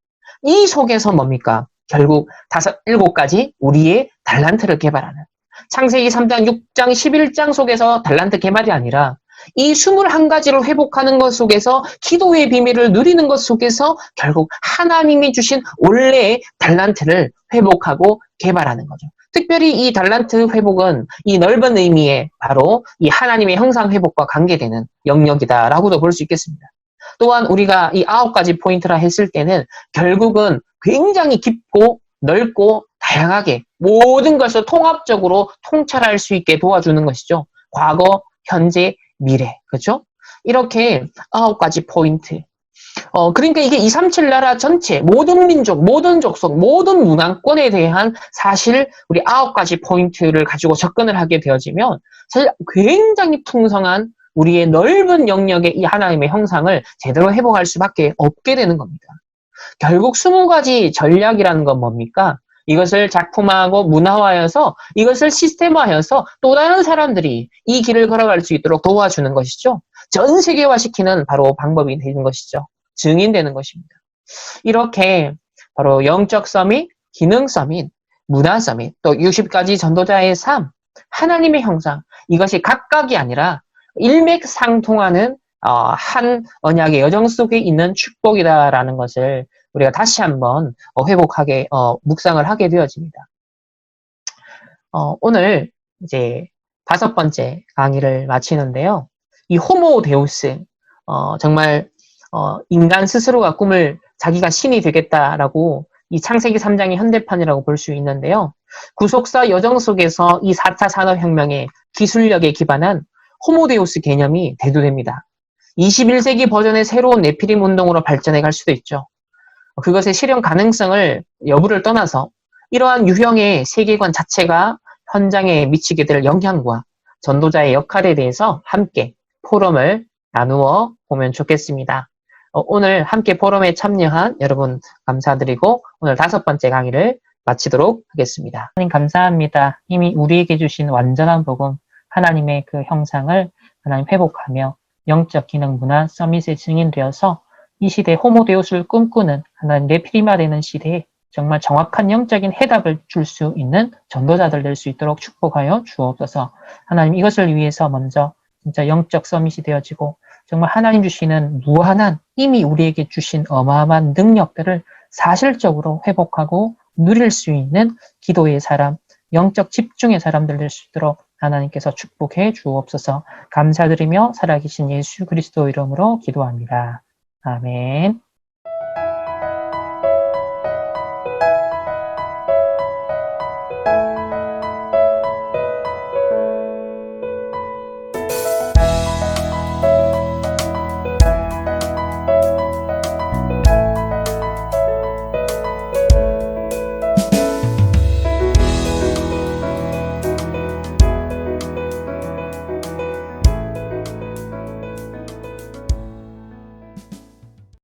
이 속에서 뭡니까? 결국 7가지 우리의 달란트를 개발하는 창세기 3장, 6장, 11장 속에서 달란트 개발이 아니라 이 21가지를 회복하는 것 속에서 기도의 비밀을 누리는 것 속에서 결국 하나님이 주신 원래의 달란트를 회복하고 개발하는 거죠. 특별히 이 달란트 회복은 이 넓은 의미의 바로 이 하나님의 형상 회복과 관계되는 영역이다라고도 볼 수 있겠습니다. 또한 우리가 이 9가지 포인트라 했을 때는 결국은 굉장히 깊고 넓고 다양하게 모든 것을 통합적으로 통찰할 수 있게 도와주는 것이죠. 과거, 현재, 미래. 그렇죠? 이렇게 9가지 포인트. 그러니까 이게 237 나라 전체, 모든 민족, 모든 족속, 모든 문화권에 대한 사실 우리 9가지 포인트를 가지고 접근을 하게 되어지면 사실 굉장히 풍성한 우리의 넓은 영역의 이 하나님의 형상을 제대로 회복할 수밖에 없게 되는 겁니다. 결국 20가지 전략이라는 건 뭡니까? 이것을 작품화하고 문화화해서 이것을 시스템화해서 또 다른 사람들이 이 길을 걸어갈 수 있도록 도와주는 것이죠. 전 세계화시키는 바로 방법이 되는 것이죠. 증인되는 것입니다. 이렇게 바로 영적 서밋, 기능 서밋, 문화 서밋, 또 60가지 전도자의 삶, 하나님의 형상, 이것이 각각이 아니라 일맥상통하는 한 언약의 여정 속에 있는 축복이다라는 것을 우리가 다시 한번 회복하게 묵상을 하게 되어집니다. 오늘 이제 5번째 강의를 마치는데요. 이 호모 데우스, 정말 인간 스스로가 꿈을 자기가 신이 되겠다라고 이 창세기 3장의 현대판이라고 볼 수 있는데요. 구속사 여정 속에서 이 4차 산업혁명의 기술력에 기반한 호모데우스 개념이 대두됩니다. 21세기 버전의 새로운 네피림 운동으로 발전해 갈 수도 있죠. 그것의 실현 가능성을 여부를 떠나서 이러한 유형의 세계관 자체가 현장에 미치게 될 영향과 전도자의 역할에 대해서 함께 포럼을 나누어 보면 좋겠습니다. 오늘 함께 포럼에 참여한 여러분 감사드리고 오늘 5번째 강의를 마치도록 하겠습니다. 하나님 감사합니다. 이미 우리에게 주신 완전한 복음, 하나님의 그 형상을 하나님 회복하며 영적 기능 문화 서밋의 증인되어서 이 시대 호모데우스를 꿈꾸는 하나님 네피림화되는 시대에 정말 정확한 영적인 해답을 줄 수 있는 전도자들 될 수 있도록 축복하여 주옵소서. 하나님 이것을 위해서 먼저 진짜 영적 서밋이 되어지고 정말 하나님 주시는 무한한 이미 우리에게 주신 어마어마한 능력들을 사실적으로 회복하고 누릴 수 있는 기도의 사람, 영적 집중의 사람들 될 수 있도록 하나님께서 축복해 주옵소서. 감사드리며 살아계신 예수 그리스도 이름으로 기도합니다. 아멘.